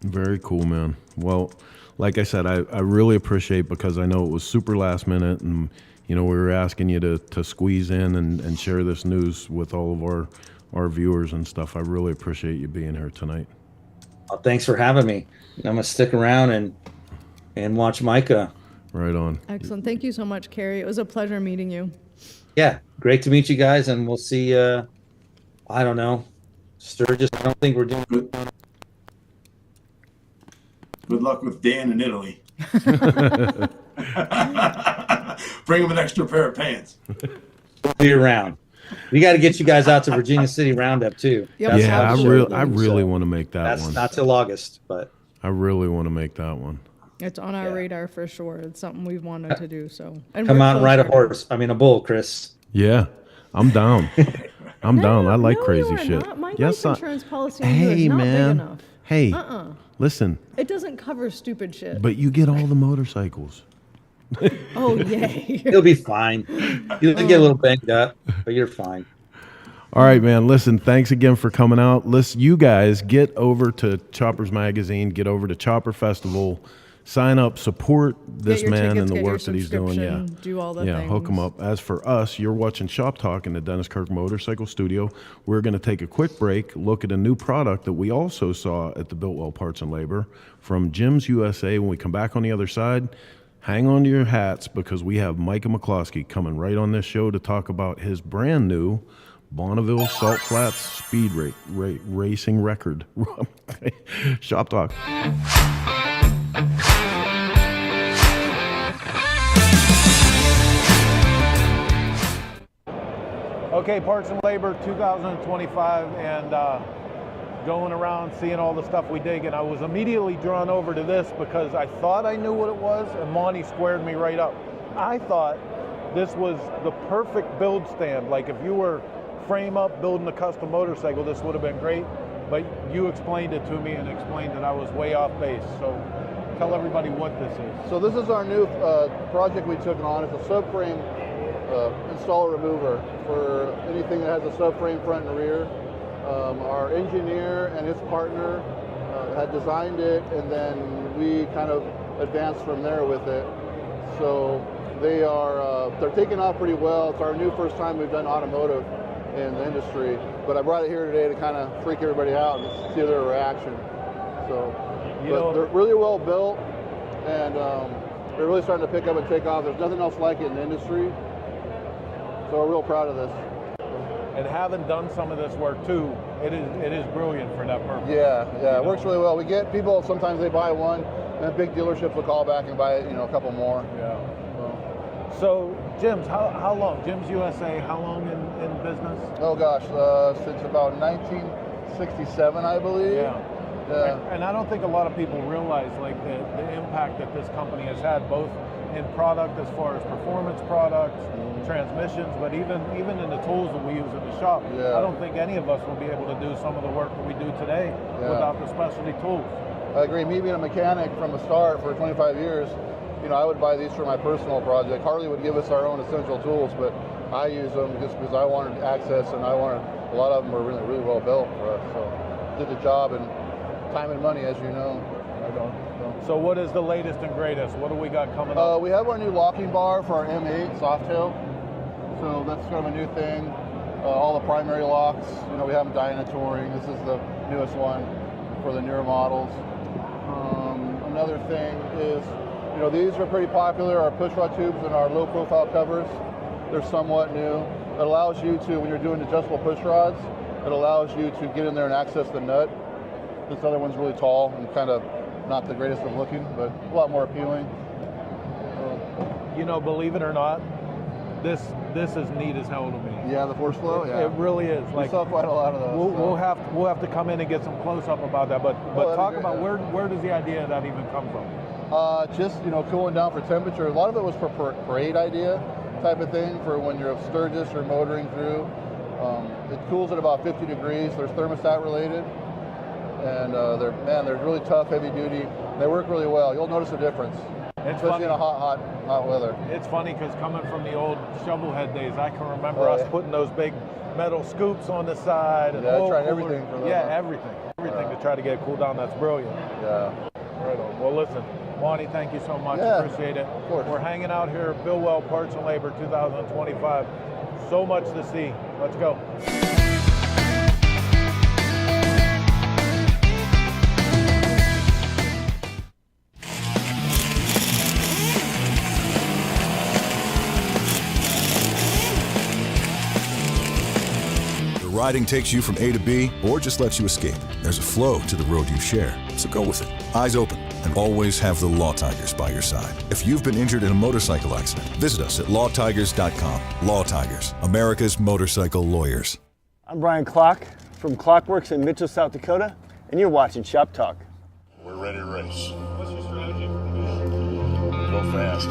Very cool, man. Well, like I said, I really appreciate, because I know it was super last minute, and you know, we were asking you to squeeze in and share this news with all of our viewers and stuff. I really appreciate you being here tonight. Well, thanks for having me. I'm going to stick around and watch Micah. Right on. Excellent. Thank you so much, Carrie. It was a pleasure meeting you. Yeah, great to meet you guys, and we'll see, I don't know, Sturgis, I don't think we're doing Good luck with Dan in Italy. Bring him an extra pair of pants. be around. We got to get you guys out to Virginia City Roundup too. Yep. That's Yeah, how I really want to make that That's one. not till August, but I really want to make that one. It's on our radar for sure. It's something we've wanted to do. So and come we're out and ride a closer to- a bull, Chris. Yeah, I'm down. I'm down. I like No, crazy you are shit. not. My Yes, life insurance policy on you hey is not man. big enough. Hey, listen, It doesn't cover stupid shit. but you get all the motorcycles. Oh yay! You'll be fine. You'll get a little banged up, but you're fine. All right, man. Listen, thanks again for coming out. Listen, you guys get over to Choppers Magazine, get over to Chopper Festival, sign up, support this your man tickets, and the get your work that he's doing. Yeah, subscription, do all the hook him things. up. As for us, you're watching Shop Talk in the Dennis Kirk Motorcycle Studio. We're going to take a quick break, look at a new product that we also saw at the Biltwell Parts and Labor from Jim's USA. When we come back on the other side, hang on to your hats because we have Micah McCloskey coming right on this show to talk about his brand new Bonneville Salt Flats speed racing record. Shop Talk. Okay, Parts and Labor 2025, and going around seeing all the stuff we dig, and I was immediately drawn over to this because I thought I knew what it was, and Monty squared me right up. I thought this was the perfect build stand. Like if you were frame up building a custom motorcycle, this would have been great, but you explained it to me and explained that I was way off base. So tell everybody what this is. So this is our new project we took on. It's a subframe installer remover for anything that has a subframe front and rear. Our engineer and his partner had designed it, and then we kind of advanced from there with it. So they're taking off pretty well. It's our first time we've done automotive in the industry, but I brought it here today to kind of freak everybody out and see their reaction. So they're really well built, and they're really starting to pick up and take off. There's nothing else like it in the industry, so we're real proud of this. And having done some of this work too, it is brilliant for that purpose. Yeah, it works really well. We get people, sometimes they buy one, and big dealerships will call back and buy a couple more. Yeah. So Jim's, how long? Jim's USA, how long in business? Oh gosh, since about 1967, I believe. Yeah. And I don't think a lot of people realize like the impact that this company has had, both in product as far as performance products, transmissions, but even in the tools that we use in the shop. Yeah. I don't think any of us will be able to do some of the work that we do today without the specialty tools. I agree. Me being a mechanic from the start for 25 years, I would buy these for my personal project. Harley would give us our own essential tools, but I use them just because I wanted access, and a lot of them were really, really well built for us. So did the job in time and money, as you know. So what is the latest and greatest? What do we got coming up? We have our new locking bar for our M8 Softail. So that's kind of a new thing. All the primary locks, we have them dynatoring. This is the newest one for the newer models. Another thing is, these are pretty popular, our push rod tubes and our low profile covers. They're somewhat new. It allows you to, when you're doing adjustable push rods, it allows you to get in there and access the nut. This other one's really tall and kind of not the greatest of looking, but a lot more appealing. Believe it or not, this is neat as hell to me. Yeah, the force flow. Yeah, it really is. We saw quite a lot of those. We'll have to come in and get some close up about that. But talk about where does the idea of that even come from? Just cooling down for temperature. A lot of it was for parade idea type of thing for when you're up Sturgis or motoring through. It cools at about 50 degrees. They're thermostat related, and they're really tough, heavy duty. They work really well. You'll notice a difference. Especially in a hot weather. It's funny because coming from the old shovelhead days, I can remember us putting those big metal scoops on the side. And trying everything for them. Yeah, everything to try to get it cooled down. That's brilliant. Yeah. Right on. Well, listen, Monty, thank you so much. Yeah, appreciate it. Of course. We're hanging out here at Biltwell Parts and Labor 2025. So much to see. Let's go. Riding takes you from A to B or just lets you escape. There's a flow to the road you share, so go with it. Eyes open, and always have the Law Tigers by your side. If you've been injured in a motorcycle accident, visit us at lawtigers.com. Law Tigers, America's motorcycle lawyers. I'm Brian Clock from Clockworks in Mitchell, South Dakota, and you're watching Shop Talk. We're ready to race. What's your strategy? Go fast.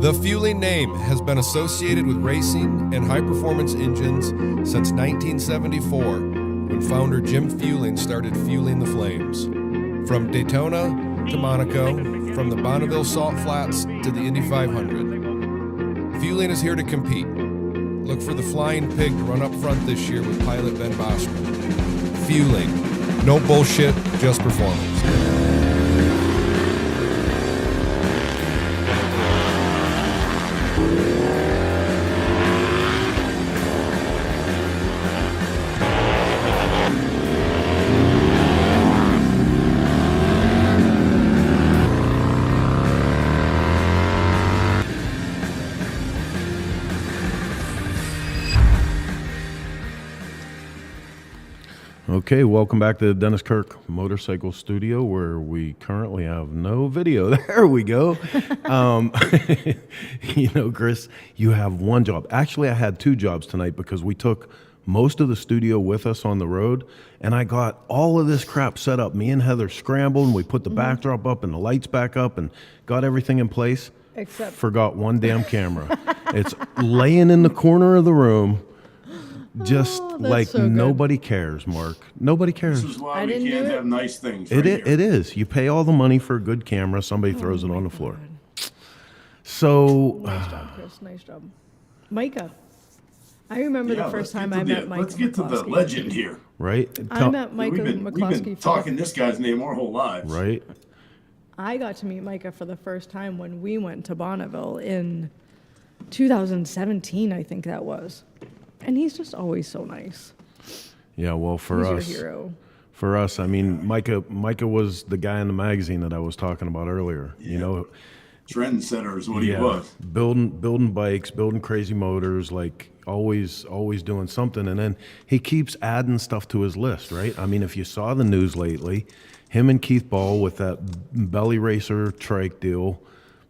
The Fueling name has been associated with racing and high-performance engines since 1974, when founder Jim Fueling started fueling the flames. From Daytona to Monaco, from the Bonneville Salt Flats to the Indy 500. Fueling is here to compete. Look for the Flying Pig to run up front this year with pilot Ben Boschman. Fueling. No bullshit, just performance. Okay, welcome back to the Dennis Kirk Motorcycle Studio, where we currently have no video. There we go. Chris, you have one job. Actually, I had two jobs tonight because we took most of the studio with us on the road, and I got all of this crap set up. Me and Heather scrambled, and we put the backdrop up and the lights back up and got everything in place. Except forgot one damn camera. It's laying in the corner of the room. Just like so nobody cares, Mark. Nobody cares. This is why we can't have nice things. It is. You pay all the money for a good camera. Somebody throws it on the floor. So nice job, Chris. Nice job, Micah. I remember the first time I met Micah. Let's get to the legend here. Right. I met Micah McCloskey. We've been talking this guy's name our whole lives. Right. I got to meet Micah for the first time when we went to Bonneville in 2017, I think that was. And he's just always so nice. Yeah, well, for he's us, your hero. For us, I mean, Micah was the guy in the magazine that I was talking about earlier. Yeah. You know, trendsetter is what he was. Building bikes, building crazy motors, like always doing something. And then he keeps adding stuff to his list, right? I mean, if you saw the news lately, him and Keith Ball with that belly racer trike deal.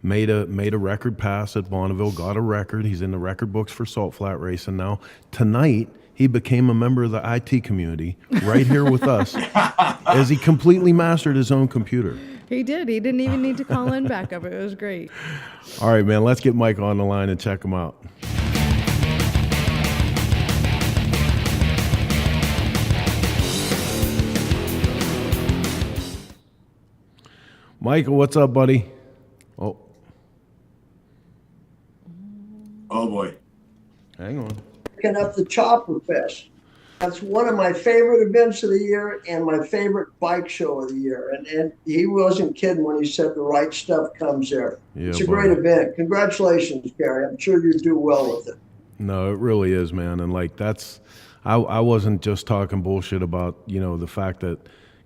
Made a record pass at Bonneville, got a record. He's in the record books for Salt Flat Racing now. Tonight, he became a member of the IT community right here with us as he completely mastered his own computer. He did. He didn't even need to call in backup. It was great. All right, man, let's get Mike on the line and check him out. Michael, what's up, buddy? Oh boy. Hang on. Picking up the Chopper Fest. That's one of my favorite events of the year and my favorite bike show of the year. And he wasn't kidding when he said the right stuff comes there. Yeah, it's a great event. Congratulations, Carrie. I'm sure you do well with it. No, it really is, man. And like I wasn't just talking bullshit about, the fact that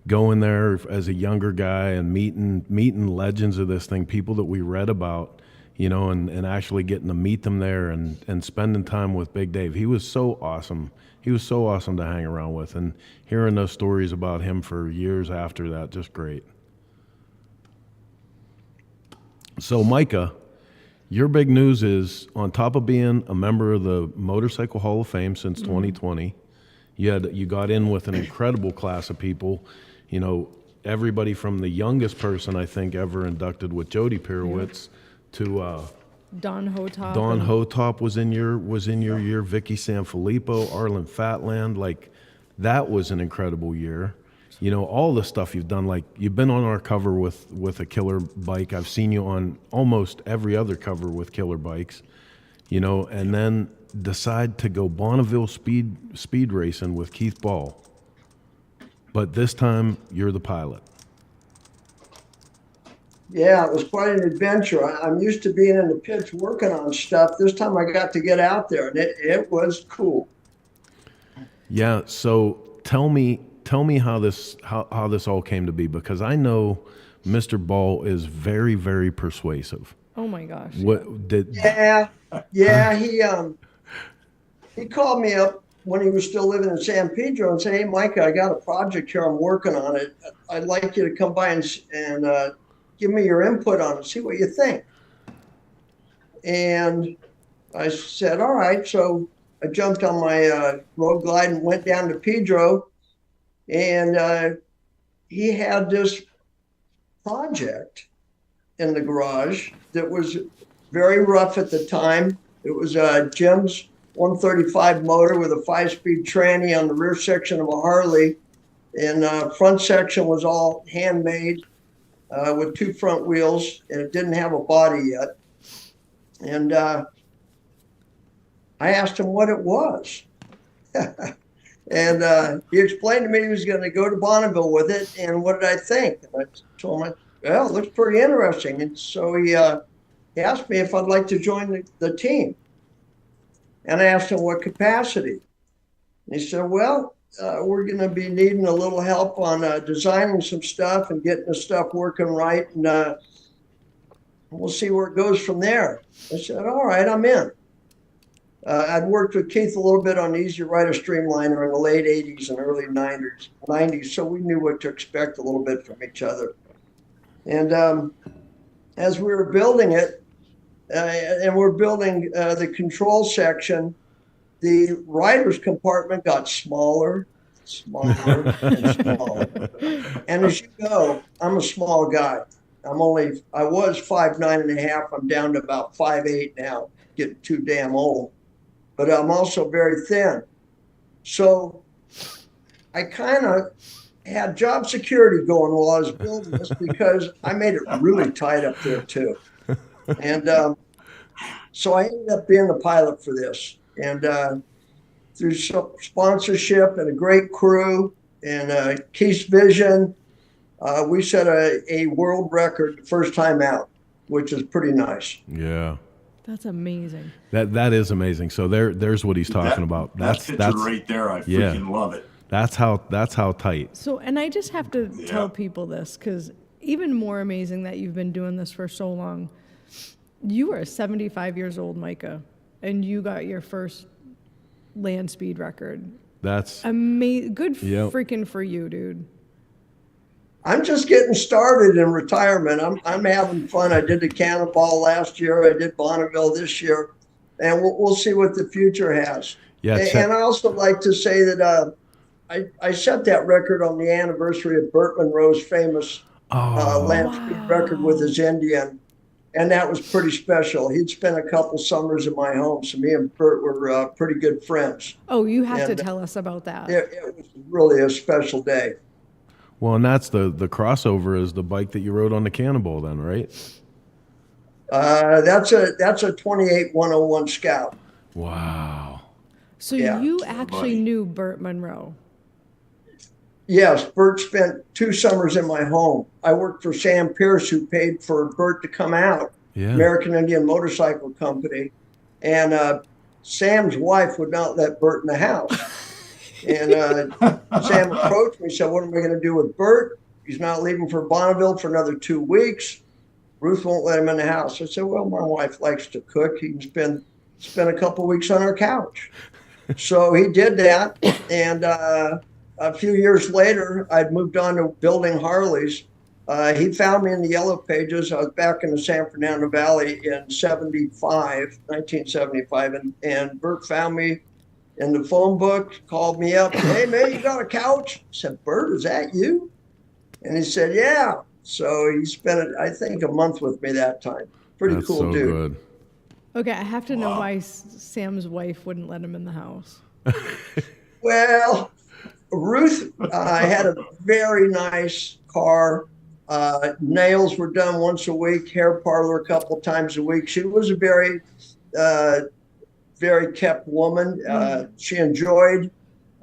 going there as a younger guy and meeting legends of this thing, people that we read about, and actually getting to meet them there and spending time with Big Dave. He was so awesome. He was so awesome to hang around with, and hearing those stories about him for years after that, just great. So Micah, your big news is, on top of being a member of the Motorcycle Hall of Fame since 2020, you got in with an incredible class of people, everybody from the youngest person I think ever inducted with Jody Pirowitz to Don Hotop. Don Hotop was in your year. Vicky Sanfilippo, Arlen Fatland, like that was an incredible year. All the stuff you've done, like you've been on our cover with a killer bike. I've seen you on almost every other cover with killer bikes. And then decide to go Bonneville speed racing with Keith Ball. But this time you're the pilot. Yeah, it was quite an adventure. I'm used to being in the pits working on stuff. This time I got to get out there, and it was cool. Yeah, so tell me how this all came to be, because I know Mr. Ball is very, very persuasive. Oh my gosh. He called me up when he was still living in San Pedro and said, "Hey, Micah, I got a project here. I'm working on it. I'd like you to come by and give me your input on it, see what you think." And I said, "All right." So I jumped on my Road Glide and went down to Pedro, and he had this project in the garage that was very rough at the time. It was Jim's 135 motor with a 5-speed tranny on the rear section of a Harley, and front section was all handmade with 2 front wheels, and it didn't have a body yet. And I asked him what it was. And he explained to me he was going to go to Bonneville with it, and what did I think? And I told him, well, it looks pretty interesting. And so he asked me if I'd like to join the team. And I asked him what capacity. And he said, well, we're going to be needing a little help on designing some stuff and getting the stuff working right, and we'll see where it goes from there. I said, all right, I'm in. I'd worked with Keith a little bit on the Easy Rider Streamliner in the late 80s and early 90s, so we knew what to expect a little bit from each other. And as we were building it, and we're building the control section, the rider's compartment got smaller, and smaller. And as you know, I'm a small guy. I was 5'9.5". I'm down to about 5'8" now, getting too damn old. But I'm also very thin. So I kind of had job security going while I was building this, because I made it really tight up there too. And so I ended up being the pilot for this. And through some sponsorship and a great crew and Keith's vision, we set a world record the first time out, which is pretty nice. Yeah. That's amazing. That is amazing. So there's what he's talking about. That's right there. I freaking love it. That's how tight. So, and I just have to tell people this, because even more amazing that you've been doing this for so long. You are 75 years old, Micah, and you got your first land speed record. That's amazing. Good freaking for you, dude. I'm just getting started in retirement. I'm having fun. I did the Cannonball last year. I did Bonneville this year, and we'll see what the future has. Yeah. And I also like to say that I set that record on the anniversary of Burt Monroe's famous land speed record with his Indian, and that was pretty special. He'd spent a couple summers in my home, so me and Burt were pretty good friends. Oh, you have to tell us about that. It was really a special day. Well, and that's the crossover is the bike that you rode on the Cannonball then, right? That's a 28-101 Scout. Wow. So you actually knew Burt Monroe? Yes, Burt spent 2 summers in my home. I worked for Sam Pierce, who paid for Burt to come out, American Indian Motorcycle Company. And Sam's wife would not let Burt in the house. And Sam approached me and said, what am I going to do with Burt? He's not leaving for Bonneville for another 2 weeks. Ruth won't let him in the house. I said, well, my wife likes to cook. He can spend a couple of weeks on our couch. So he did that. And a few years later, I'd moved on to building Harleys. He found me in the Yellow Pages. I was back in the San Fernando Valley in 1975. And Burt found me in the phone book, called me up. Hey, man, you got a couch? I said, Burt, is that you? And he said, yeah. So he spent, I think, a month with me that time. Pretty cool dude. Good. Okay, I have to know why Sam's wife wouldn't let him in the house. Well, Ruth had a very nice car. Nails were done once a week, hair parlor a couple times a week. She was a very kept woman. She enjoyed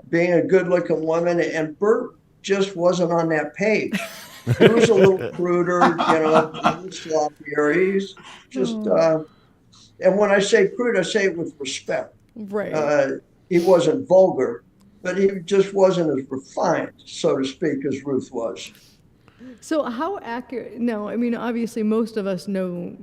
being a good-looking woman, and Burt just wasn't on that page. He was a little cruder, a little sloppier. He's just, and when I say crude, I say it with respect. Right. He wasn't vulgar, but he just wasn't as refined, so to speak, as Ruth was. So how accurate? No, I mean, obviously most of us know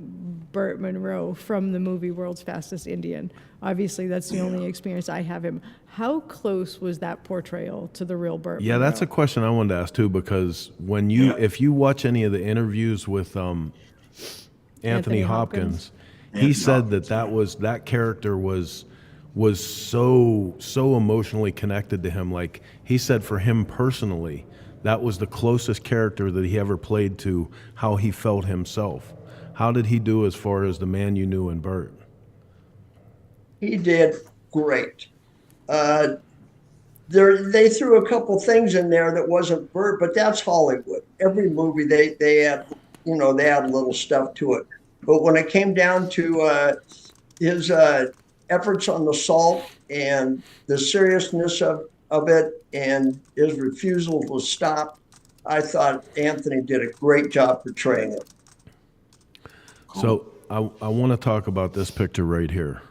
Burt Monroe from the movie World's Fastest Indian. Obviously, that's the only experience I have him. How close was that portrayal to the real Burt Monroe? That's a question I wanted to ask too, because when if you watch any of the interviews with Anthony Hopkins, he said that character was so emotionally connected to him. Like he said, for him personally, that was the closest character that he ever played to how he felt himself. How did he do as far as the man you knew in Burt? He did great. They threw a couple things in there that wasn't Burt, but that's Hollywood. Every movie they add, they add little stuff to it. But when it came down to his efforts on the salt and the seriousness of it and his refusal to stop, I thought Anthony did a great job portraying it. So I want to talk about this picture right here.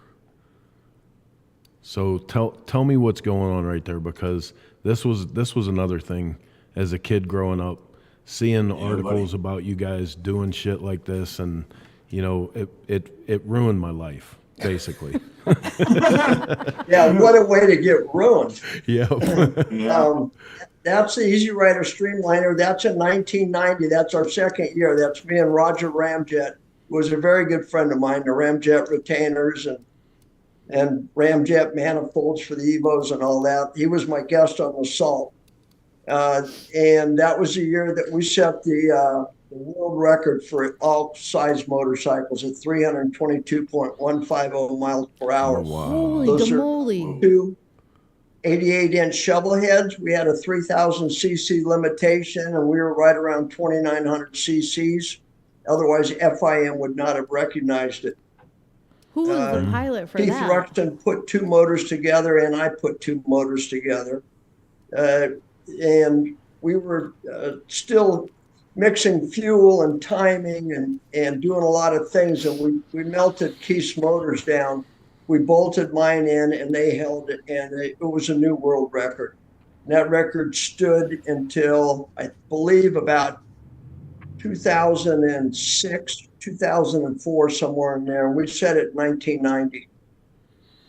So tell me what's going on right there, because this was another thing as a kid growing up, seeing articles about you guys doing shit like this, and it ruined my life basically. Yeah, what a way to get ruined. Yeah. That's the Easy Rider Streamliner. That's in 1990. That's our second year. That's me and Roger Ramjet, who was a very good friend of mine, the Ramjet retainers and Ramjet manifolds for the Evos and all that. He was my guest on the Salt. And that was the year that we set the world record for all size motorcycles at 322.150 miles per hour. Oh, wow. Holy Those moly. are two 88-inch shovel heads. We had a 3,000 cc limitation, and we were right around 2,900 cc's. Otherwise, FIM would not have recognized it. Who was the pilot for Keith that? Ruxton put two motors together, and I put two motors together. And we were still mixing fuel and timing and doing a lot of things. And we melted Keith's motors down. We bolted mine in, and they held it, and it was a new world record. And that record stood until, I believe, about 2006, 2004, somewhere in there. We set it in 1990.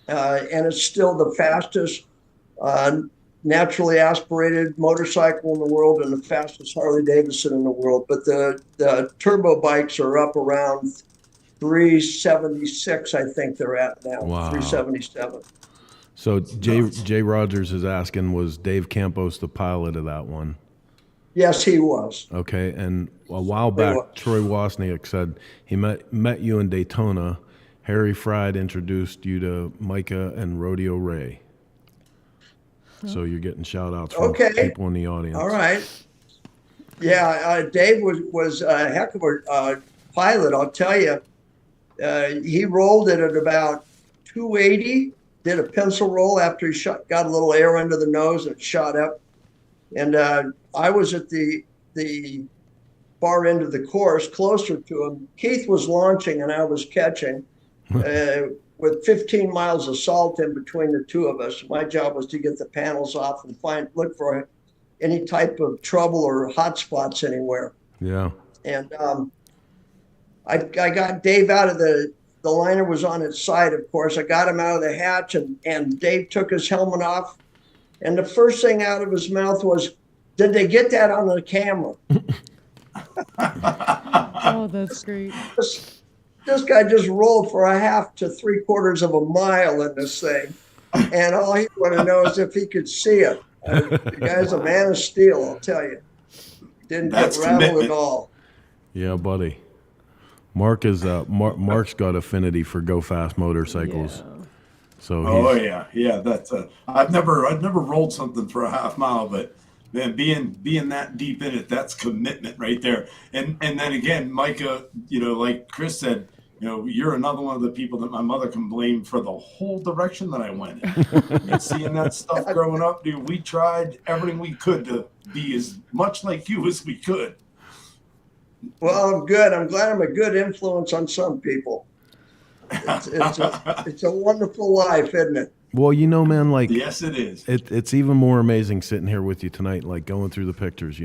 And it's still the fastest naturally aspirated motorcycle in the world and the fastest Harley Davidson in the world. But the turbo bikes are up around 376, I think they're at now. Wow. 377. So Jay Rogers is asking, was Dave Campos the pilot of that one? Yes, he was. Okay, and a while back, Troy Wozniak said he met you in Daytona. Harry Fried introduced you to Micah and Rodeo Ray. So you're getting shout-outs from people in the audience. All right. Yeah, Dave was a heck of a pilot, I'll tell you. He rolled it at about 280, did a pencil roll after he got a little air under the nose and shot up. And I was at the far end of the course, closer to him. Keith was launching and I was catching with 15 miles of salt in between the two of us. My job was to get the panels off and look for any type of trouble or hot spots anywhere. Yeah. And I got Dave out of the liner was on its side, of course. I got him out of the hatch, and Dave took his helmet off. And the first thing out of his mouth was, "Did they get that on the camera?" Oh, that's great. This guy just rolled for a half to 3/4 of a mile in this thing. And all he wanted to know is if he could see it. The guy's a man of steel, I'll tell you. Didn't get rattled at all. Yeah, buddy. Mark's got affinity for go fast motorcycles. Yeah. So that's I've never rolled something for a half mile, but man, being that deep in it, that's commitment right there. And then again, Micah, like Chris said, you're another one of the people that my mother can blame for the whole direction that I went in. And seeing that stuff growing up, dude, we tried everything we could to be as much like you as we could. Well, I'm good. I'm glad I'm a good influence on some people. It's a wonderful life, isn't it? Well, man, like, yes, it is. It's even more amazing sitting here with you tonight, like going through the pictures.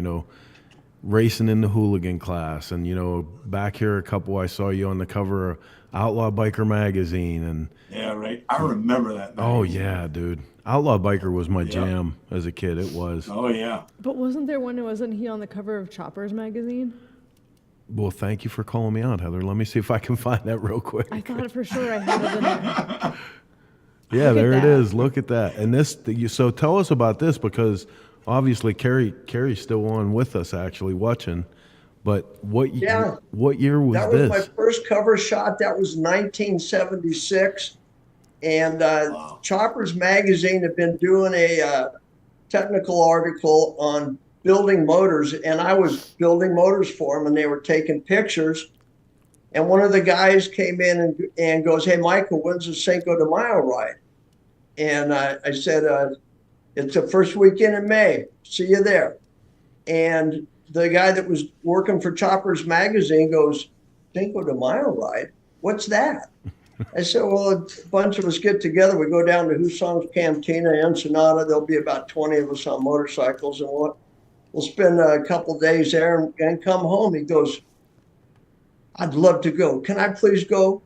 racing in the hooligan class, and back here a couple I saw you on the cover of Outlaw Biker magazine, and yeah, right. I remember that. Oh yeah, dude. Outlaw Biker was my jam as a kid. It was. Oh yeah. But wasn't he on the cover of Choppers magazine? Well, thank you for calling me out, Heather. Let me see if I can find that real quick. I thought for sure I had it in there. Yeah, there it is. Look at that. And so tell us about this, because obviously Carrie's still on with us actually watching. But what year was this? That was my first cover shot. That was 1976. And Choppers Magazine had been doing a technical article on building motors, and I was building motors for them, and they were taking pictures. And one of the guys came in and goes, "Hey, Michael, when's the Cinco de Mayo ride?" And I said, "It's the first weekend in May. See you there." And the guy that was working for Choppers Magazine goes, "Cinco de Mayo ride? What's that?" I said, "Well, a bunch of us get together. We go down to Husong's Cantina, Ensenada. There'll be about 20 of us on motorcycles, and we'll spend a couple days there and come home." He goes, "I'd love to go. Can I please go?"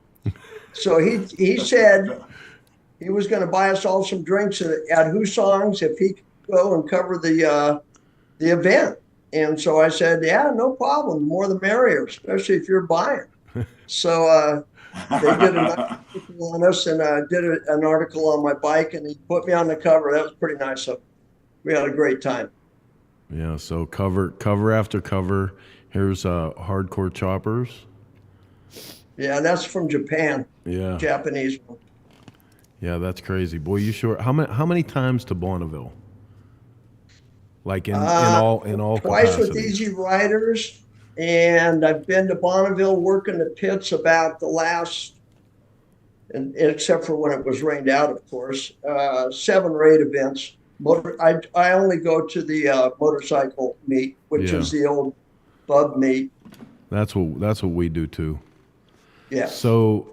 So he said he was going to buy us all some drinks at Husong's if he could go and cover the event. And so I said, "Yeah, no problem. The more the merrier, especially if you're buying." So they did an article on us, and did an article on my bike, and he put me on the cover. That was pretty nice. So we had a great time. Yeah, so cover after cover. Here's Hardcore Choppers. Yeah, that's from Japan. Yeah. Japanese one. Yeah, that's crazy. Boy, you sure? How many times to Bonneville? Like in all twice capacities? with Easy Riders, and I've been to Bonneville working the pits about the last, and except for when it was rained out, of course, 7 or 8 events. I only go to the motorcycle meet, which is the old Bub meet. That's what we do too. Yeah. So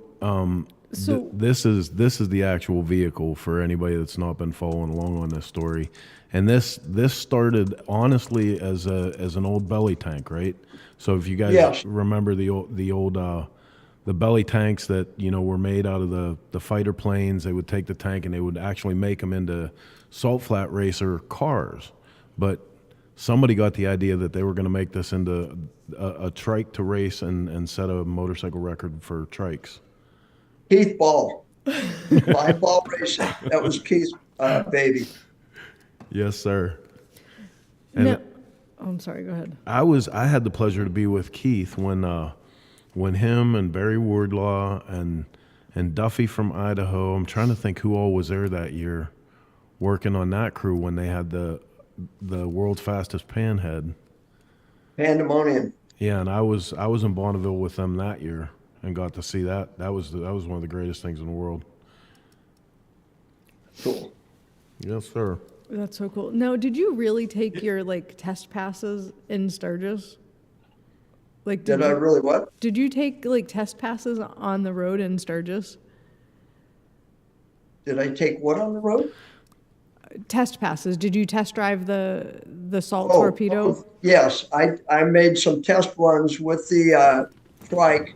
this is the actual vehicle for anybody that's not been following along on this story, and this started honestly as an old belly tank, right? So if you guys remember the old the belly tanks that were made out of the fighter planes, they would take the tank and they would actually make them into salt flat racer cars, but somebody got the idea that they were going to make this into a trike to race and set a motorcycle record for trikes. Keith Ball, 5-ball racing. That was Keith's baby. Yes, sir. I'm sorry. Go ahead. I had the pleasure to be with Keith when him and Barry Wardlaw and Duffy from Idaho. I'm trying to think who all was there that year, working on that crew when they had the world's fastest panhead. Pandemonium. Yeah, and I was in Bonneville with them that year and got to see that. That was one of the greatest things in the world. Cool. Yes, sir. That's so cool. Now, did you really take your test passes in Sturgis? Did I really what? Did you take test passes on the road in Sturgis? Did I take what on the road? Test passes. Did you test drive the Salt Torpedo? Yes, I made some test runs with the trike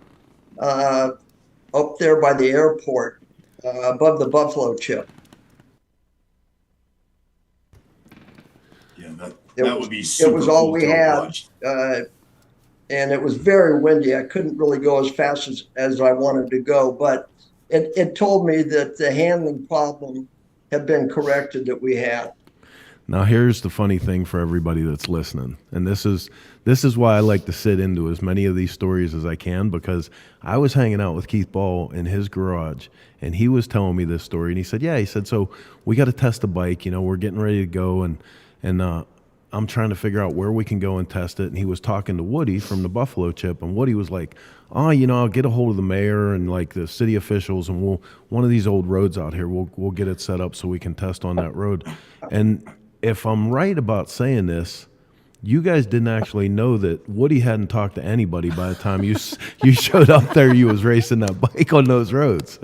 up there by the airport, above the Buffalo Chip. Yeah, that would be super. It was all cool we to had, watch. and it was very windy. I couldn't really go as fast as I wanted to go, but it told me that the handling problem had been corrected that we had. Now here's the funny thing for everybody that's listening, and this is why I like to sit into as many of these stories as I can, because I was hanging out with Keith Ball in his garage, and he was telling me this story, and he said, so we got to test the bike, we're getting ready to go, and I'm trying to figure out where we can go and test it. And he was talking to Woody from the Buffalo Chip, and Woody was like, I'll get a hold of the mayor and the city officials, and one of these old roads out here, we'll get it set up so we can test on that road. And if I'm right about saying this, you guys didn't actually know that Woody hadn't talked to anybody by the time you showed up there. You was racing that bike on those roads.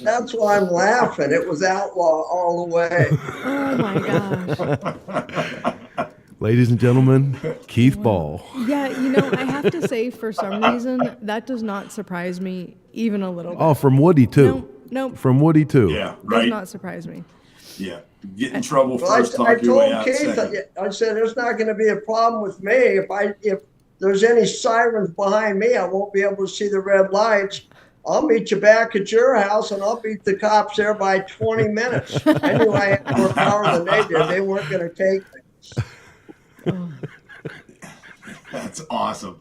That's why I'm laughing. It was outlaw all the way. Oh my gosh. Ladies and gentlemen, Keith Ball. Yeah, I have to say, for some reason, that does not surprise me even a little bit. Oh, from Woody too. Nope. From Woody too. Yeah, right. Does not surprise me. Yeah, get in trouble Well, first, I talk your way told out Keith, second. I said, there's not going to be a problem with me. If there's any sirens behind me, I won't be able to see the red lights. I'll meet you back at your house, and I'll beat the cops there by 20 minutes. I knew I had more power than they did. They weren't going to take me. That's awesome.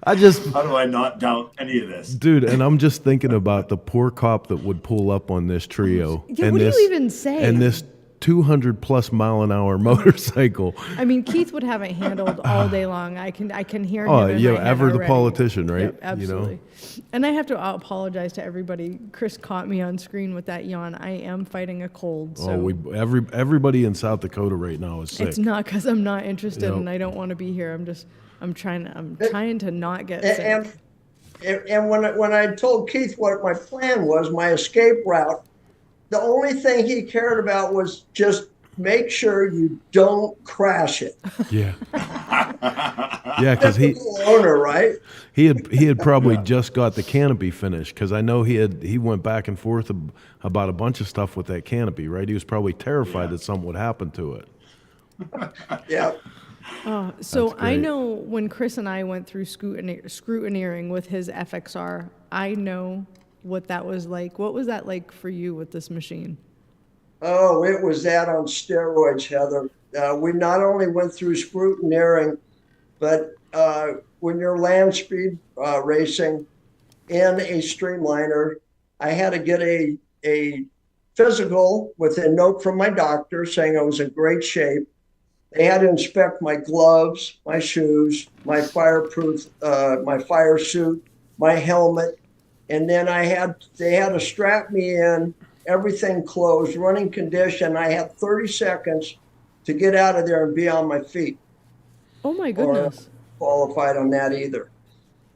How do I not doubt any of this? Dude, and I'm just thinking about the poor cop that would pull up on this trio. Yeah, and what do this, you even say? And this 200+ mph motorcycle. I mean, Keith would have it handled all day long. I can hear him. Oh, in yeah, my head ever the already. politician, right? Yep, absolutely. And I have to apologize to everybody. Chris caught me on screen with that yawn. I am fighting a cold. So everybody in South Dakota right now is sick. it's not because I'm not interested Yep. and I don't want to be here. I'm trying to not get sick. And when I told Keith what my plan was, my escape route, the only thing he cared about was just make sure you don't crash it. Yeah. Yeah, because he owner, right? He had probably just got the canopy finished, because I know he went back and forth about a bunch of stuff with that canopy, right? He was probably terrified that something would happen to it. Yeah. So I know when Chris and I went through scrutineering with his FXR, I know what that was like. What was that like for you with this machine? Oh, it was that on steroids, Heather. We not only went through scrutineering, but when you're land speed racing in a streamliner, I had to get a physical with a note from my doctor saying I was in great shape. They had to inspect my gloves, my shoes, my fireproof, my fire suit, my helmet, and then they had to strap me in, everything closed, running condition. I had 30 seconds to get out of there and be on my feet. Oh my goodness. Qualified on that either.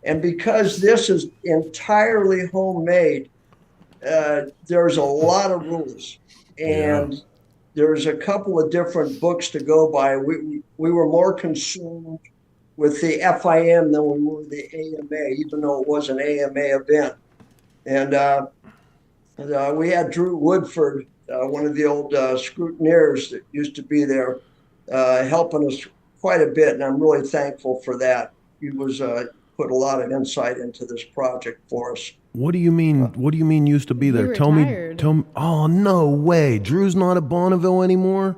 And because this is entirely homemade, there's a lot of rules. And there's a couple of different books to go by. We were more consumed with the FIM than we were the AMA, even though it was an AMA event. And we had Drew Woodford, one of the old scrutineers that used to be there, helping us quite a bit, and I'm really thankful for that. He was put a lot of insight into this project for us. What do you mean? What do you mean used to be there? Tell me. Oh, no way. Drew's not at Bonneville anymore?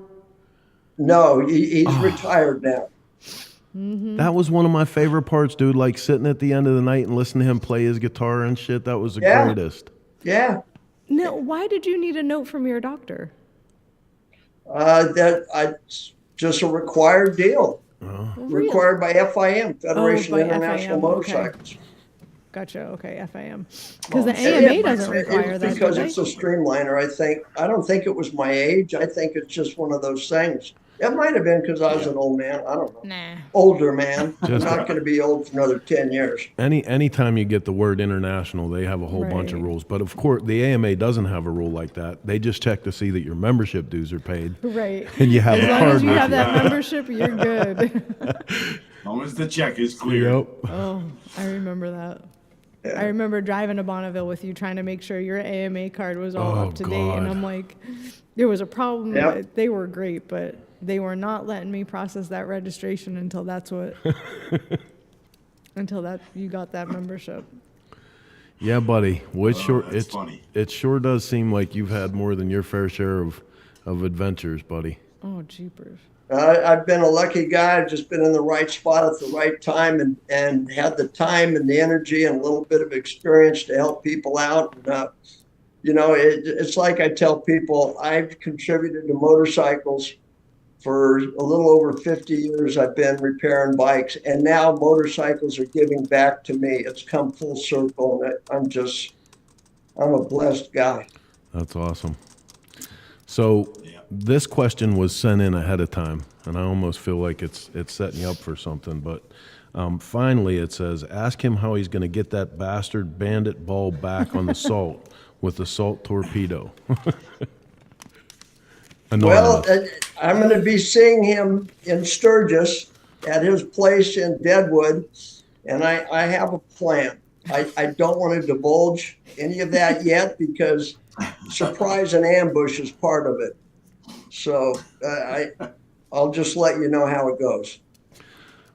No, he's retired now. Mm-hmm. That was one of my favorite parts, dude. Like sitting at the end of the night and listening to him play his guitar and shit. That was the greatest. Yeah. No, why did you need a note from your doctor? Just a required deal. Required by FIM, Federation of by International FIM, Motorcycles. Okay. Gotcha. Okay, FIM. Because the AMA doesn't require that. Because it's a streamliner, I don't think it was my age. I think it's just one of those things. It might have been because I was an old man. I don't know. Nah. Older man. I'm not going to be old for another 10 years. Anytime you get the word international, they have a whole bunch of rules. But of course, the AMA doesn't have a rule like that. They just check to see that your membership dues are paid. Right. And you have as a long card as you with have you. that membership, you're good. As long as the check is clear. Yep. Oh, I remember that. I remember driving to Bonneville with you, trying to make sure your AMA card was all up to date, and God. I'm like, there was a problem. Yep. They were great, but they were not letting me process that registration until you got that membership. Yeah, buddy. That's funny. It sure does seem like you've had more than your fair share of adventures, buddy. Oh, jeepers. I've been a lucky guy. I've just been in the right spot at the right time and had the time and the energy and a little bit of experience to help people out. And, it's like I tell people, I've contributed to motorcycles for a little over 50 years. I've been repairing bikes, and now motorcycles are giving back to me. It's come full circle, and I'm a blessed guy. That's awesome. So this question was sent in ahead of time, and I almost feel like it's setting you up for something. But finally, it says, ask him how he's going to get that bastard bandit ball back on the salt with the salt torpedo. Well, I'm going to be seeing him in Sturgis at his place in Deadwood, and I have a plan. I don't want to divulge any of that yet because surprise and ambush is part of it. So I'll just let you know how it goes.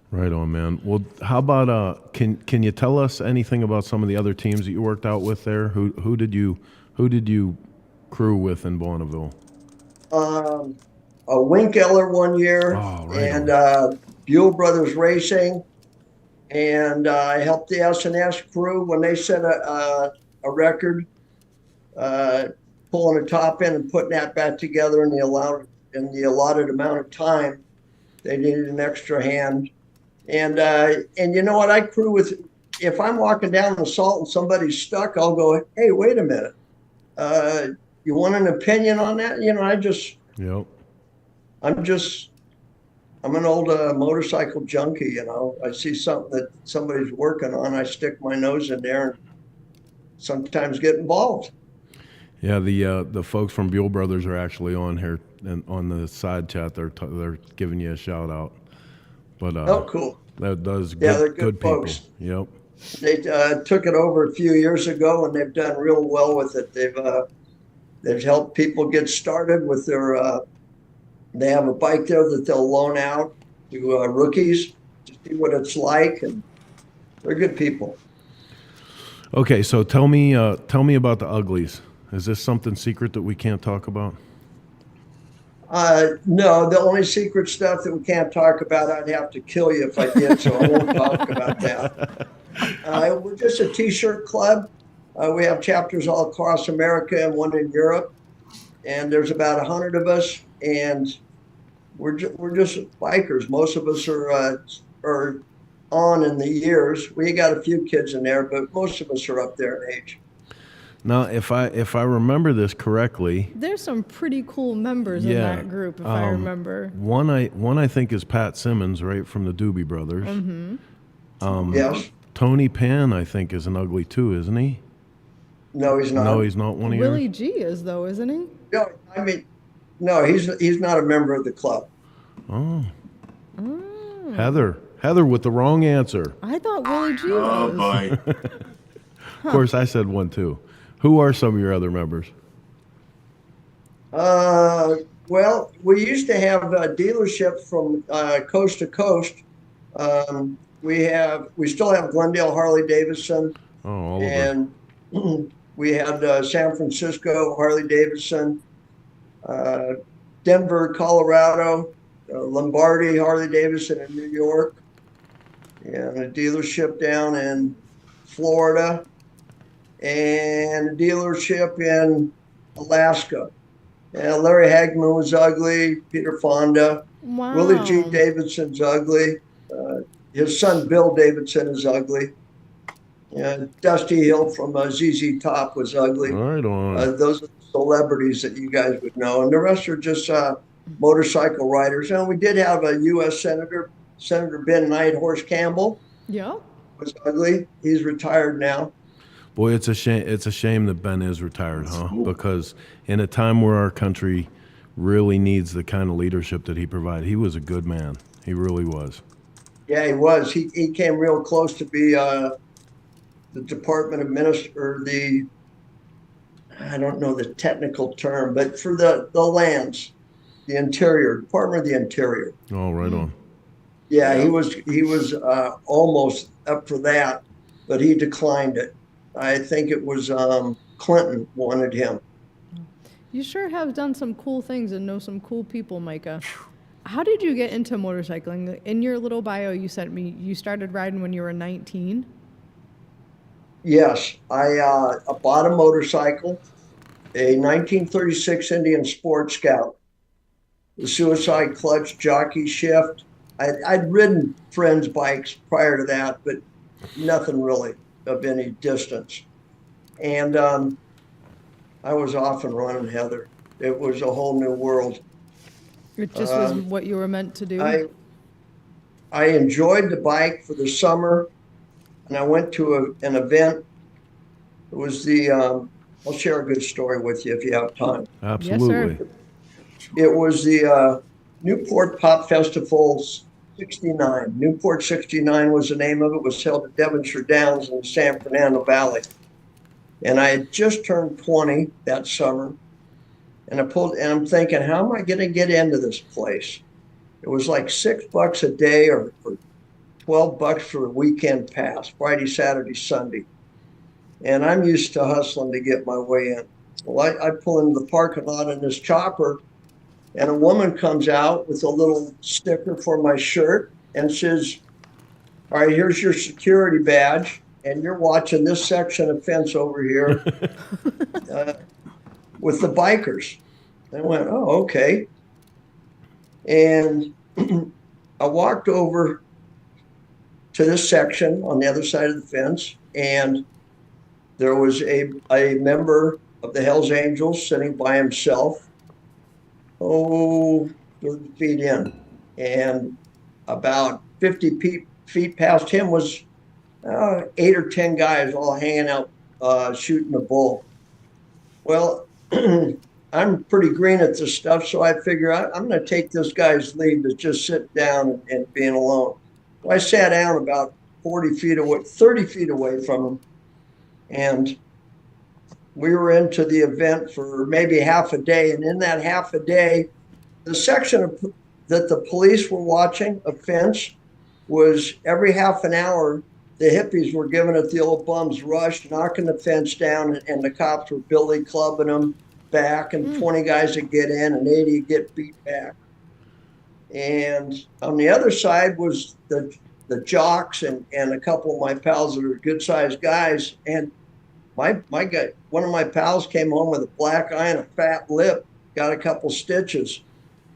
Right on, man. Well, how about can you tell us anything about some of the other teams that you worked out with there? Who did you crew with in Bonneville? A Winkeller one year, and Buell Brothers Racing, and I helped the S&S crew when they set a record, pulling a top end and putting that back together in the allotted amount of time. They needed an extra hand. And you know what, I crew with, if I'm walking down the salt and somebody's stuck, I'll go, hey, wait a minute. You want an opinion on that? You know, Yep. I'm an old motorcycle junkie, you know. I see something that somebody's working on, I stick my nose in there and sometimes get involved. Yeah, the folks from Buell Brothers are actually on here and on the side chat. They're giving you a shout out. But oh, cool. They're good folks. People. Yep. They took it over a few years ago, and they've done real well with it. They've helped people get started with their. They have a bike there that they'll loan out to rookies to see what it's like, and they're good people. Okay, so tell me about the Uglies. Is this something secret that we can't talk about? No, the only secret stuff that we can't talk about, I'd have to kill you if I did, so I won't talk about that. We're just a T-shirt club. We have chapters all across America and one in Europe, and there's about 100 of us, and we're just bikers. Most of us are on in the years. We got a few kids in there, but most of us are up there in age. Now, if I remember this correctly, there's some pretty cool members in that group, if I remember. One I think is Pat Simmons, right, from the Doobie Brothers. Mm-hmm. Yes. Tony Pan, I think, is an Ugly too, isn't he? No, he's not. No, he's not one of yours? Willie G is, though, isn't he? No, I mean, no, he's not a member of the club. Oh. Heather with the wrong answer. I thought Willie G was. Oh, boy. Of course, I said one too. Who are some of your other members? Well, we used to have a dealership from coast to coast. We still have Glendale Harley Davidson. Oh, all and we had San Francisco Harley Davidson, Denver, Colorado, Lombardi Harley Davidson in New York, and a dealership down in Florida, and a dealership in Alaska. And Larry Hagman was ugly, Peter Fonda. Wow. Willie G. Davidson's ugly. His son Bill Davidson is ugly. And Dusty Hill from ZZ Top was ugly. Right on. Those are the celebrities that you guys would know. And the rest are just motorcycle riders. And we did have a U.S. Senator Ben Nighthorse Campbell. Yeah. Was ugly. He's retired now. Boy, it's a shame. It's a shame that Ben is retired, huh? Cool. Because in a time where our country really needs the kind of leadership that he provided, he was a good man. He really was. Yeah, he was. He came real close to be the Department of I don't know the technical term, but for the lands, the Interior, Department of the Interior. Oh, right on. Yeah, he was almost up for that, but he declined it. I think it was Clinton wanted him. You sure have done some cool things and know some cool people, Micah. How did you get into motorcycling? In your little bio you sent me, you started riding when you were 19? Yes, I bought a motorcycle, a 1936 Indian Sport Scout, the suicide clutch jockey shift. I'd ridden friends' bikes prior to that, but nothing really of any distance. And I was off and running, Heather. It was a whole new world. It just was what you were meant to do? I enjoyed the bike for the summer, and I went to an event. It was I'll share a good story with you if you have time. Absolutely. Yes, sir. it was the Newport Pop Festival 69. Newport 69 was the name of it. It was held at Devonshire Downs in the San Fernando Valley. And I had just turned 20 that summer. And I'm thinking, how am I going to get into this place? It was like $6 a day or $12 for a weekend pass, Friday, Saturday, Sunday. And I'm used to hustling to get my way in. Well, I pull into the parking lot in this chopper, and a woman comes out with a little sticker for my shirt and says, all right, here's your security badge, and you're watching this section of fence over here with the bikers. I went, oh, okay. And I walked over to this section on the other side of the fence, and there was a member of the Hells Angels sitting by himself, 30 feet in. And about 50 feet past him was 8 or 10 guys all hanging out shooting a bull. Well, I'm pretty green at this stuff, so I figure I'm going to take this guy's lead to just sit down and being alone. So I sat down about 30 feet away from him, and we were into the event for maybe half a day. And in that half a day, the section that the police were watching, a fence, was every half an hour, the hippies were giving it the old bums rush, knocking the fence down, and the cops were billy clubbing them back, and 20 guys would get in and 80 would get beat back. And on the other side was the jocks and a couple of my pals that are good-sized guys. And my guy, one of my pals came home with a black eye and a fat lip, got a couple stitches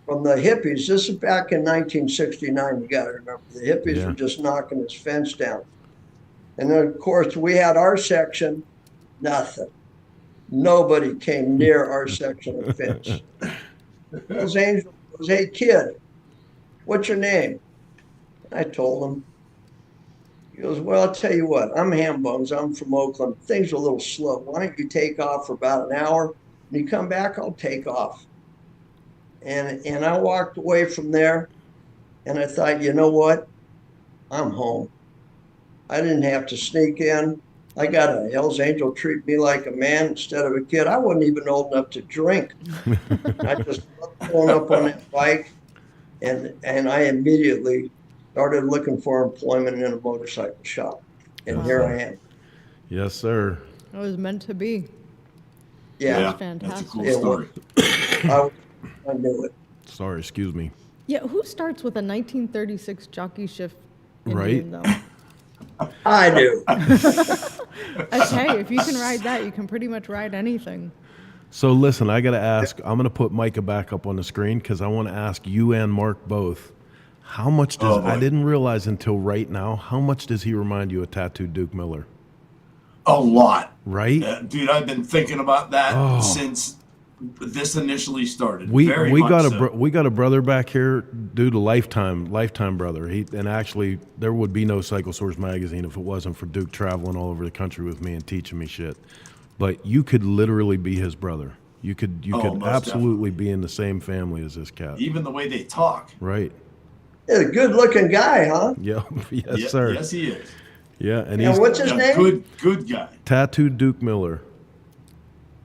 from the hippies. This is back in 1969, you got to remember. The hippies were just knocking this fence down. And then, of course, we had our section, nothing. Nobody came near our section of fence. Those angels goes, hey, kid, what's your name? I told him. He goes, well, I'll tell you what, I'm Hambones. I'm from Oakland. Things are a little slow. Why don't you take off for about an hour? When you come back, I'll take off. And I walked away from there, and I thought, you know what? I'm home. I didn't have to sneak in. I got a Hells Angel treat me like a man instead of a kid. I wasn't even old enough to drink. I just pulling up on that bike, and I immediately started looking for employment in a motorcycle shop. And here I am. Yes, sir. It was meant to be. Yeah. It was fantastic. That's a cool story. I knew it. Sorry, excuse me. Yeah, who starts with a 1936 jockey shift Right? Indian, though? I do. Okay, if you can ride that, you can pretty much ride anything. So listen, I got to ask, I'm going to put Micah back up on the screen because I want to ask you and Mark both. How much does, I didn't realize until right now, how much does he remind you of Tattooed Duke Miller? A lot. Right? Dude, I've been thinking about that since this initially started. We got a a brother back here, dude, a lifetime brother. And actually, there would be no Cycle Source magazine if it wasn't for Duke traveling all over the country with me and teaching me shit. But you could literally be his brother. You could absolutely be in the same family as this cat. Even the way they talk. Right. He's a good-looking guy, huh? Yeah. Yes, sir. Yes, he is. Yeah, and he's what's his name? Good guy. Tattooed Duke Miller.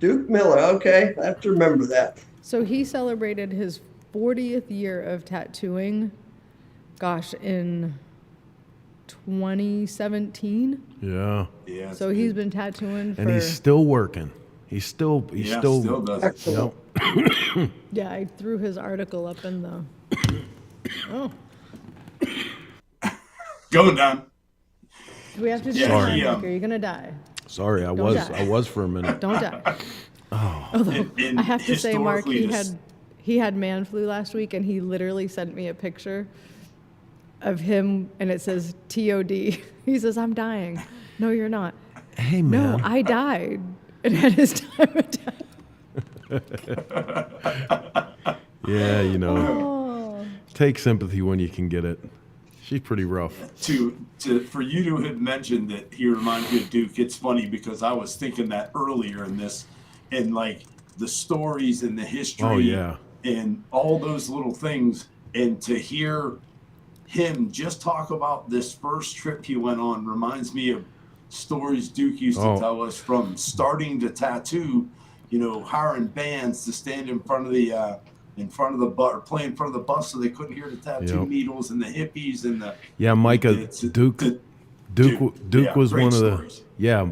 Duke Miller. Okay, I have to remember that. So he celebrated his 40th year of tattooing, gosh, in 2017. Yeah. Yeah. So he's been tattooing for. And he's still working. He's still does it. Yep. Yeah, I threw his article up in the. Oh. Going down. Do we have to do Yeah, that? Are you gonna die? Sorry, I was for a minute. Don't die. Oh. Although I have to say, Mark, historically he had man flu last week, and he literally sent me a picture of him, and it says TOD. He says, "I'm dying." No, you're not. Hey, man. No, I died. It had his time of death. Yeah, you know. Take sympathy when you can get it. She's pretty rough. For you to have mentioned that he reminds me of Duke, it's funny because I was thinking that earlier in this, and like the stories and the history and all those little things. And to hear him just talk about this first trip he went on reminds me of stories Duke used to tell us, from starting to tattoo, hiring bands to stand in front of the bus, or play in front of the bus so they couldn't hear the tattoo needles, and the hippies and the Micah, Duke was one of stories.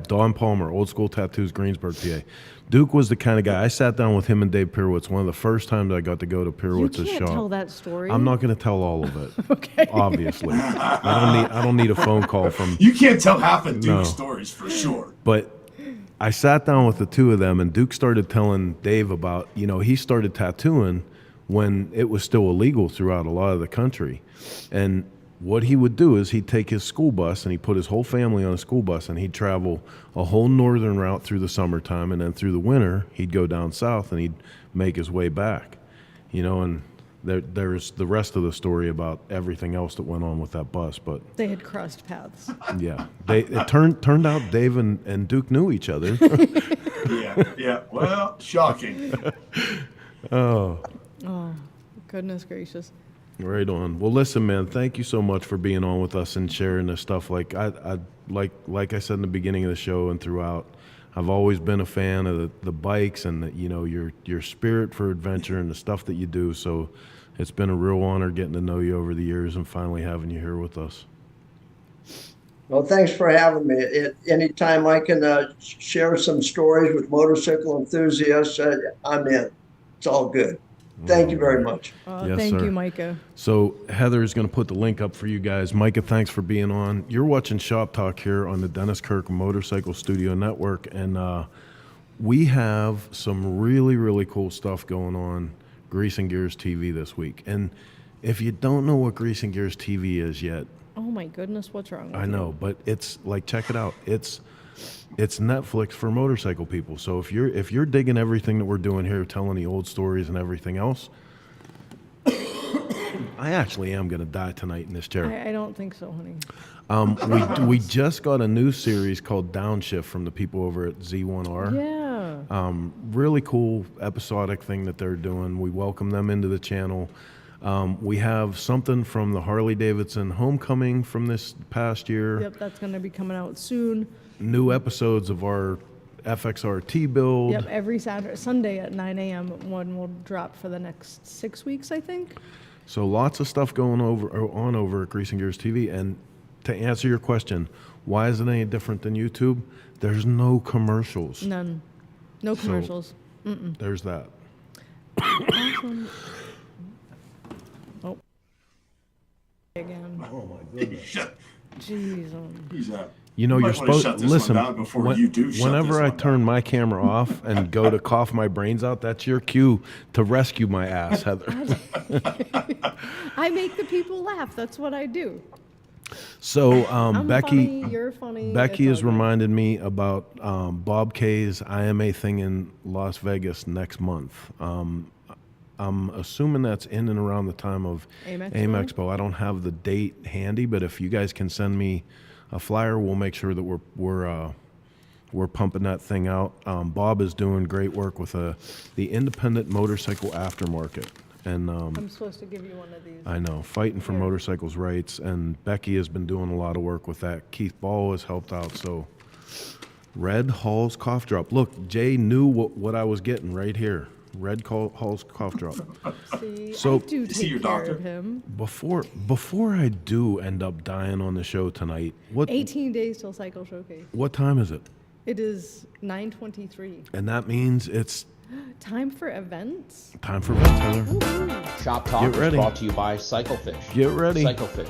Don Palmer, Old School Tattoos, Greensburg, PA. Duke was the kind of guy. I sat down with him and Dave Pirwitz, one of the first times I got to go to Pirwitz's shop. You can't tell that story. I'm not going to tell all of it. Okay. Obviously, I don't need a phone call from. You can't tell half of Duke's stories for sure. But I sat down with the two of them, and Duke started telling Dave about, he started tattooing when it was still illegal throughout a lot of the country, and what he would do is he'd take his school bus and he'd put his whole family on a school bus, and he'd travel a whole northern route through the summertime, and then through the winter he'd go down south and he'd make his way back, and there's the rest of the story about everything else that went on with that bus. But they had crossed paths. Yeah, it turned out Dave and Duke knew each other. Yeah. Well, shocking. Oh, goodness gracious. Right on. Well, listen, man, thank you so much for being on with us and sharing this stuff. Like I said in the beginning of the show and throughout, I've always been a fan of the bikes and your spirit for adventure and the stuff that you do. So it's been a real honor getting to know you over the years and finally having you here with us. Well, thanks for having me. Anytime I can share some stories with motorcycle enthusiasts, I'm in. It's all good. Thank you very much. Yes, thank sir. you, Micah. So Heather is going to put the link up for you guys. Micah, thanks for being on. You're watching Shop Talk here on the Dennis Kirk Motorcycle Studio Network, and we have some really, really cool stuff going on Grease and Gears TV this week. And if you don't know what Grease and Gears TV is yet, oh my goodness, what's wrong with I know, but it's like, check it out. It's Netflix for motorcycle people. So if you're digging everything that we're doing here, telling the old stories and everything else, I actually am going to die tonight in this chair. I don't think so, honey. We just got a new series called Downshift from the people over at Z1R. Yeah. Really cool episodic thing that they're doing. We welcome them into the channel. We have something from the Harley Davidson Homecoming from this past year. Yep, that's going to be coming out soon. New episodes of our FXRT build. Yep, every Sunday at 9 a.m. one will drop for the next 6 weeks, I think. So lots of stuff going on over at Grease and Gears TV. And to answer your question, why is it any different than YouTube? There's no commercials. None. No commercials. So there's that. Awesome. Oh. Again. Oh my goodness. Jeez. He's out. You're supposed to listen. Whenever whenever I turn my camera off and go to cough my brains out, that's your cue to rescue my ass, Heather. I make the people laugh. That's what I do. So I'm Becky, funny, you're funny. Becky has reminded me about Bob K's IMA thing in Las Vegas next month. I'm assuming that's in and around the time of AIM Expo. I don't have the date handy, but if you guys can send me a flyer, we'll make sure that we're pumping that thing out. Bob is doing great work with the independent motorcycle aftermarket, and I'm supposed to give you one of these. I know, fighting for motorcycles' rights, and Becky has been doing a lot of work with that. Keith Ball has helped out. So, Red Hall's Cough Drop. Look, Jay knew what I was getting right here. Red Hall's Cough Drop. See, so, I do take care of him. Before I do end up dying on the show tonight, 18 days till Cycle Showcase. What time is it? It is 9:23. And that means it's time for events. Time for events, Heather. Woo-hoo. Shop Talk is brought to you by Cyclefish. Get ready. Cyclefish.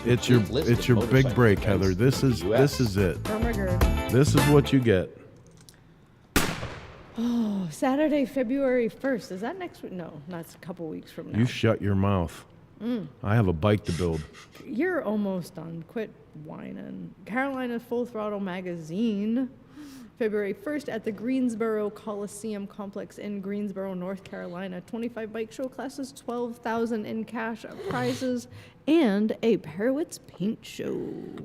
It's your big break, Heather. This is it. Oh my God. This is what you get. Oh, Saturday, February 1st. Is that next week? No, that's a couple weeks from now. You shut your mouth. I have a bike to build. You're almost done. Quit whining. Carolina Full Throttle Magazine. February 1st at the Greensboro Coliseum Complex in Greensboro, North Carolina. 25 bike show classes, $12,000 in cash prizes, and a Pirwitz paint show.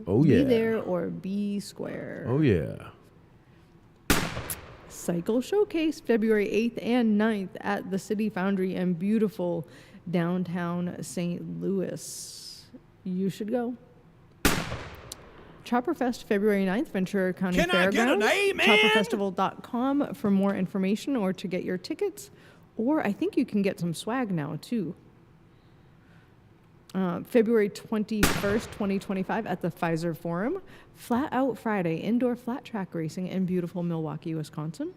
Oh, yeah. Be there or be square. Oh, yeah. Cycle Showcase, February 8th and 9th at the City Foundry in beautiful downtown St. Louis. You should go. Chopper Fest, February 9th, Ventura County Can I Fairgrounds. get an amen? Chopperfestival.com for more information or to get your tickets. Or I think you can get some swag now, too. February 21st, 2025 at the Pfizer Forum. Flat Out Friday, indoor flat track racing in beautiful Milwaukee, Wisconsin.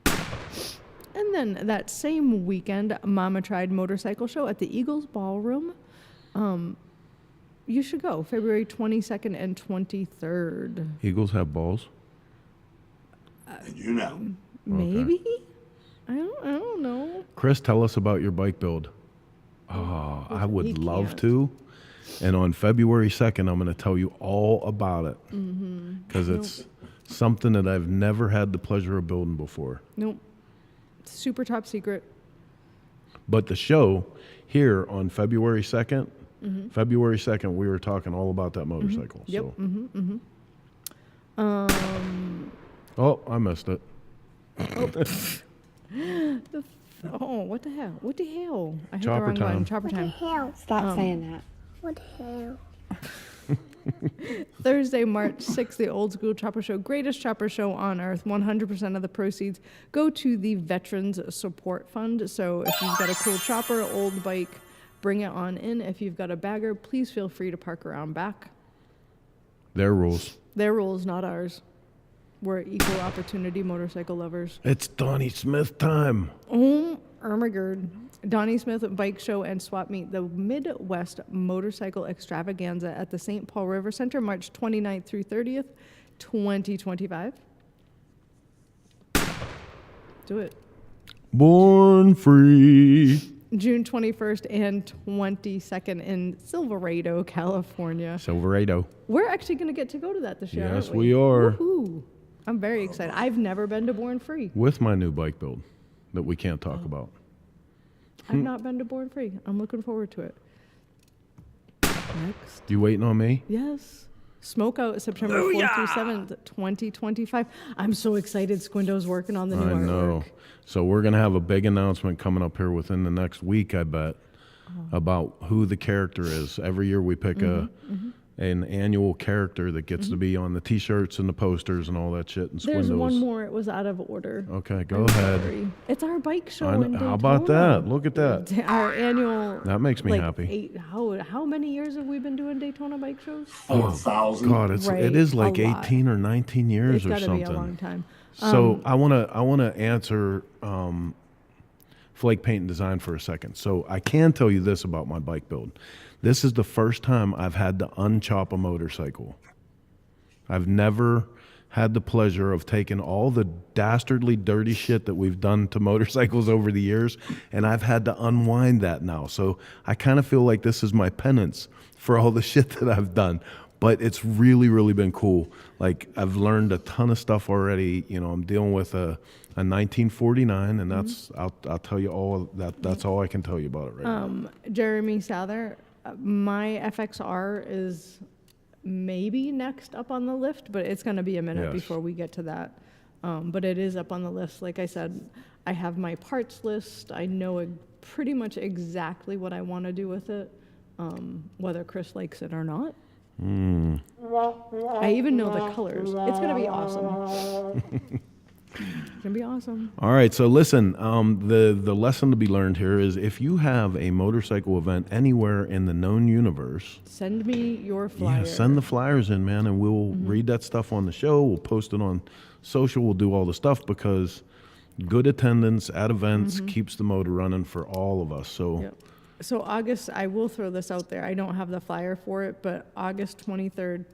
And then that same weekend, Mama Tried Motorcycle Show at the Eagles Ballroom. You should go, February 22nd and 23rd. Eagles have balls? You know. Maybe? I don't know. Chris, tell us about your bike build. Oh, I would love to. And on February 2nd, I'm going to tell you all about it. Because it's something that I've never had the pleasure of building before. Nope. Super top secret. But the show here on February 2nd, February 2nd, we were talking all about that motorcycle. Yep. So. Oh, I missed it. Oh, what the hell? What the hell? I hit the Chopper wrong time. button. Chopper What the time. hell? Stop saying that. What the hell? Thursday, March 6th, the Old School Chopper Show, greatest chopper show on earth. 100% of the proceeds go to the Veterans Support Fund. So if you've got a cool chopper, old bike, bring it on in. If you've got a bagger, please feel free to park around back. Their rules. Their rules, not ours. We're equal opportunity motorcycle lovers. It's Donnie Smith time. Oh, Ermagerd. Donnie Smith Bike Show and Swap Meet, the Midwest Motorcycle Extravaganza at the St. Paul River Center, March 29th through 30th, 2025. Do it. Born free. June 21st and 22nd in Silverado, California. Silverado. We're actually going to get to go to that this year. Yes, aren't we are. Woohoo. I'm very excited. I've never been to Born Free. With my new bike build that we can't talk about. I've not been to Born Free. I'm looking forward to it. Next. You waiting on me? Yes. Smoke Out September 4th through 7th, 2025. I'm so excited Squindo's working on the new I artwork. know. So we're going to have a big announcement coming up here within the next week, I bet, about who the character is. Every year we pick an annual character that gets to be on the T-shirts and the posters and all that shit. And There's Squindo's. one more. It was out of order. Okay, go ahead. Sorry. It's our bike show I in know. Daytona. How about that? Look at that. Our annual. That makes me happy. How many years have we been doing Daytona bike shows? 4,000. God, it is like a lot. 18 or 19 years It's or gotta something. be a long time. So I wanna answer Flake Paint and Design for a second. So I can tell you this about my bike build. This is the first time I've had to unchop a motorcycle. I've never had the pleasure of taking all the dastardly dirty shit that we've done to motorcycles over the years, and I've had to unwind that now. So I kind of feel like this is my penance for all the shit that I've done. But it's really, really been cool. Like, I've learned a ton of stuff already. You know, I'm dealing with a 1949, and that's I'll tell you all that. That's all I can tell you about it right now. Jeremy Souther, my FXR is maybe next up on the list, but it's going to be a minute before we get to that. But it is up on the list. Like I said, I have my parts list. I know pretty much exactly what I want to do with it, whether Chris likes it or not. I even know the colors. It's going to be awesome. It's going to be awesome. All right, so listen, the lesson to be learned here is if you have a motorcycle event anywhere in the known universe, send me your flyer. Yeah, send the flyers in, man, and we'll read that stuff on the show. We'll post it on social. We'll do all the stuff because good attendance at events keeps the motor running for all of us. So. Yep. So August, I will throw this out there. I don't have the flyer for it, but August 23rd,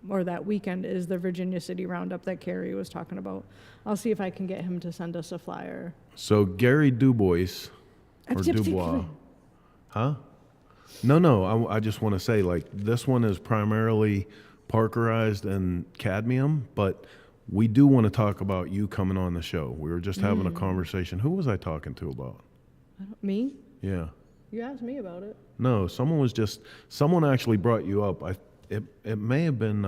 or that weekend, is the Virginia City Roundup that Carrie was talking about. I'll see if I can get him to send us a flyer. So Gary Dubois, or Dubois, huh? No, I just want to say, like, this one is primarily parkerized and cadmium, but we do want to talk about you coming on the show. We were just having a conversation. Who was I talking to about? Me? Yeah. You asked me about it. No, someone actually brought you up. It may have been,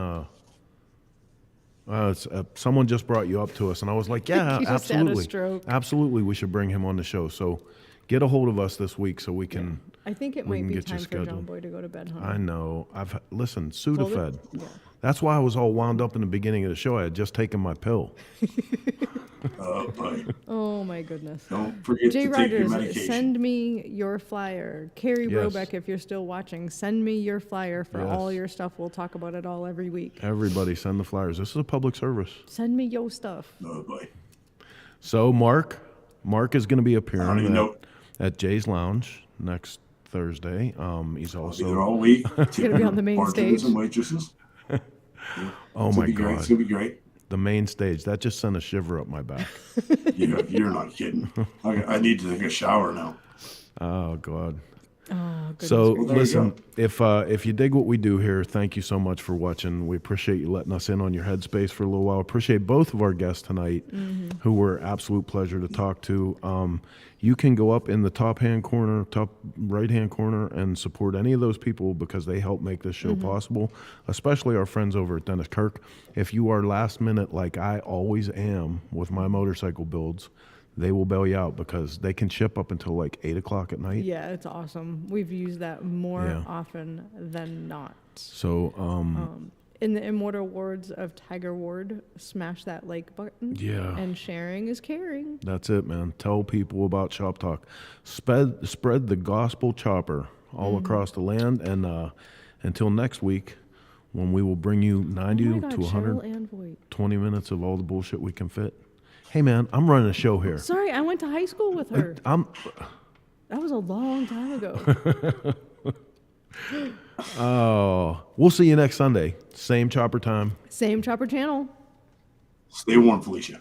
Someone just brought you up to us, and I was like, yeah, He just had a absolutely. stroke. Absolutely, we should bring him on the show. So get a hold of us this week so we can. I think it we might can be get you time for scheduled. John Boy to go to bed, huh? I know. Listen, Sudafed. Yeah. That's why I was all wound up in the beginning of the show. I had just taken my pill. Oh my goodness. Don't forget Jay to take your Rogers, medication. send me your flyer. Carrie Yes. Brobeck, if you're still watching, send me your flyer for Yes. all your stuff. We'll talk about it all every week. Everybody send the flyers. This is a public service. Send me your stuff. Oh boy. So Mark is going to be I don't appearing even know. at Jay's Lounge next Thursday. He's I'll also be there all week. He's going to be on the main Bartenders stage. and waitresses. Oh It's my gonna be great. God. It's gonna be great. The main stage. That just sent a shiver up my back. You're not kidding. I need to take a shower now. Oh God. Oh, goodness So gracious. Well, there you listen, if you dig what we do here, thank you so much for watching. We appreciate you letting us in on your headspace for a little while. Appreciate both of our guests tonight, who were absolute pleasure to talk to. You can go up in the top right hand corner, and support any of those people because they help make this show possible. Especially our friends over at Dennis Kirk. If you are last minute, like I always am with my motorcycle builds, they will bail you out because they can ship up until like 8 o'clock at night. Yeah, it's awesome. We've used that more Yeah. often than not. So, In the immortal words of Tiger Ward, smash that like button. Yeah. And sharing is caring. that's it, man. Tell people about Shop Talk. Spread the gospel chopper all across the land. And until next week, when we will bring you 90 Oh my God, to Cheryl 120 and Voight. minutes of all the bullshit we can fit. Hey, man, I'm running a show here. Sorry, I went to high school with her. That was a long time ago. Oh, we'll see you next Sunday. Same chopper time. Same chopper channel. Stay warm, Felicia.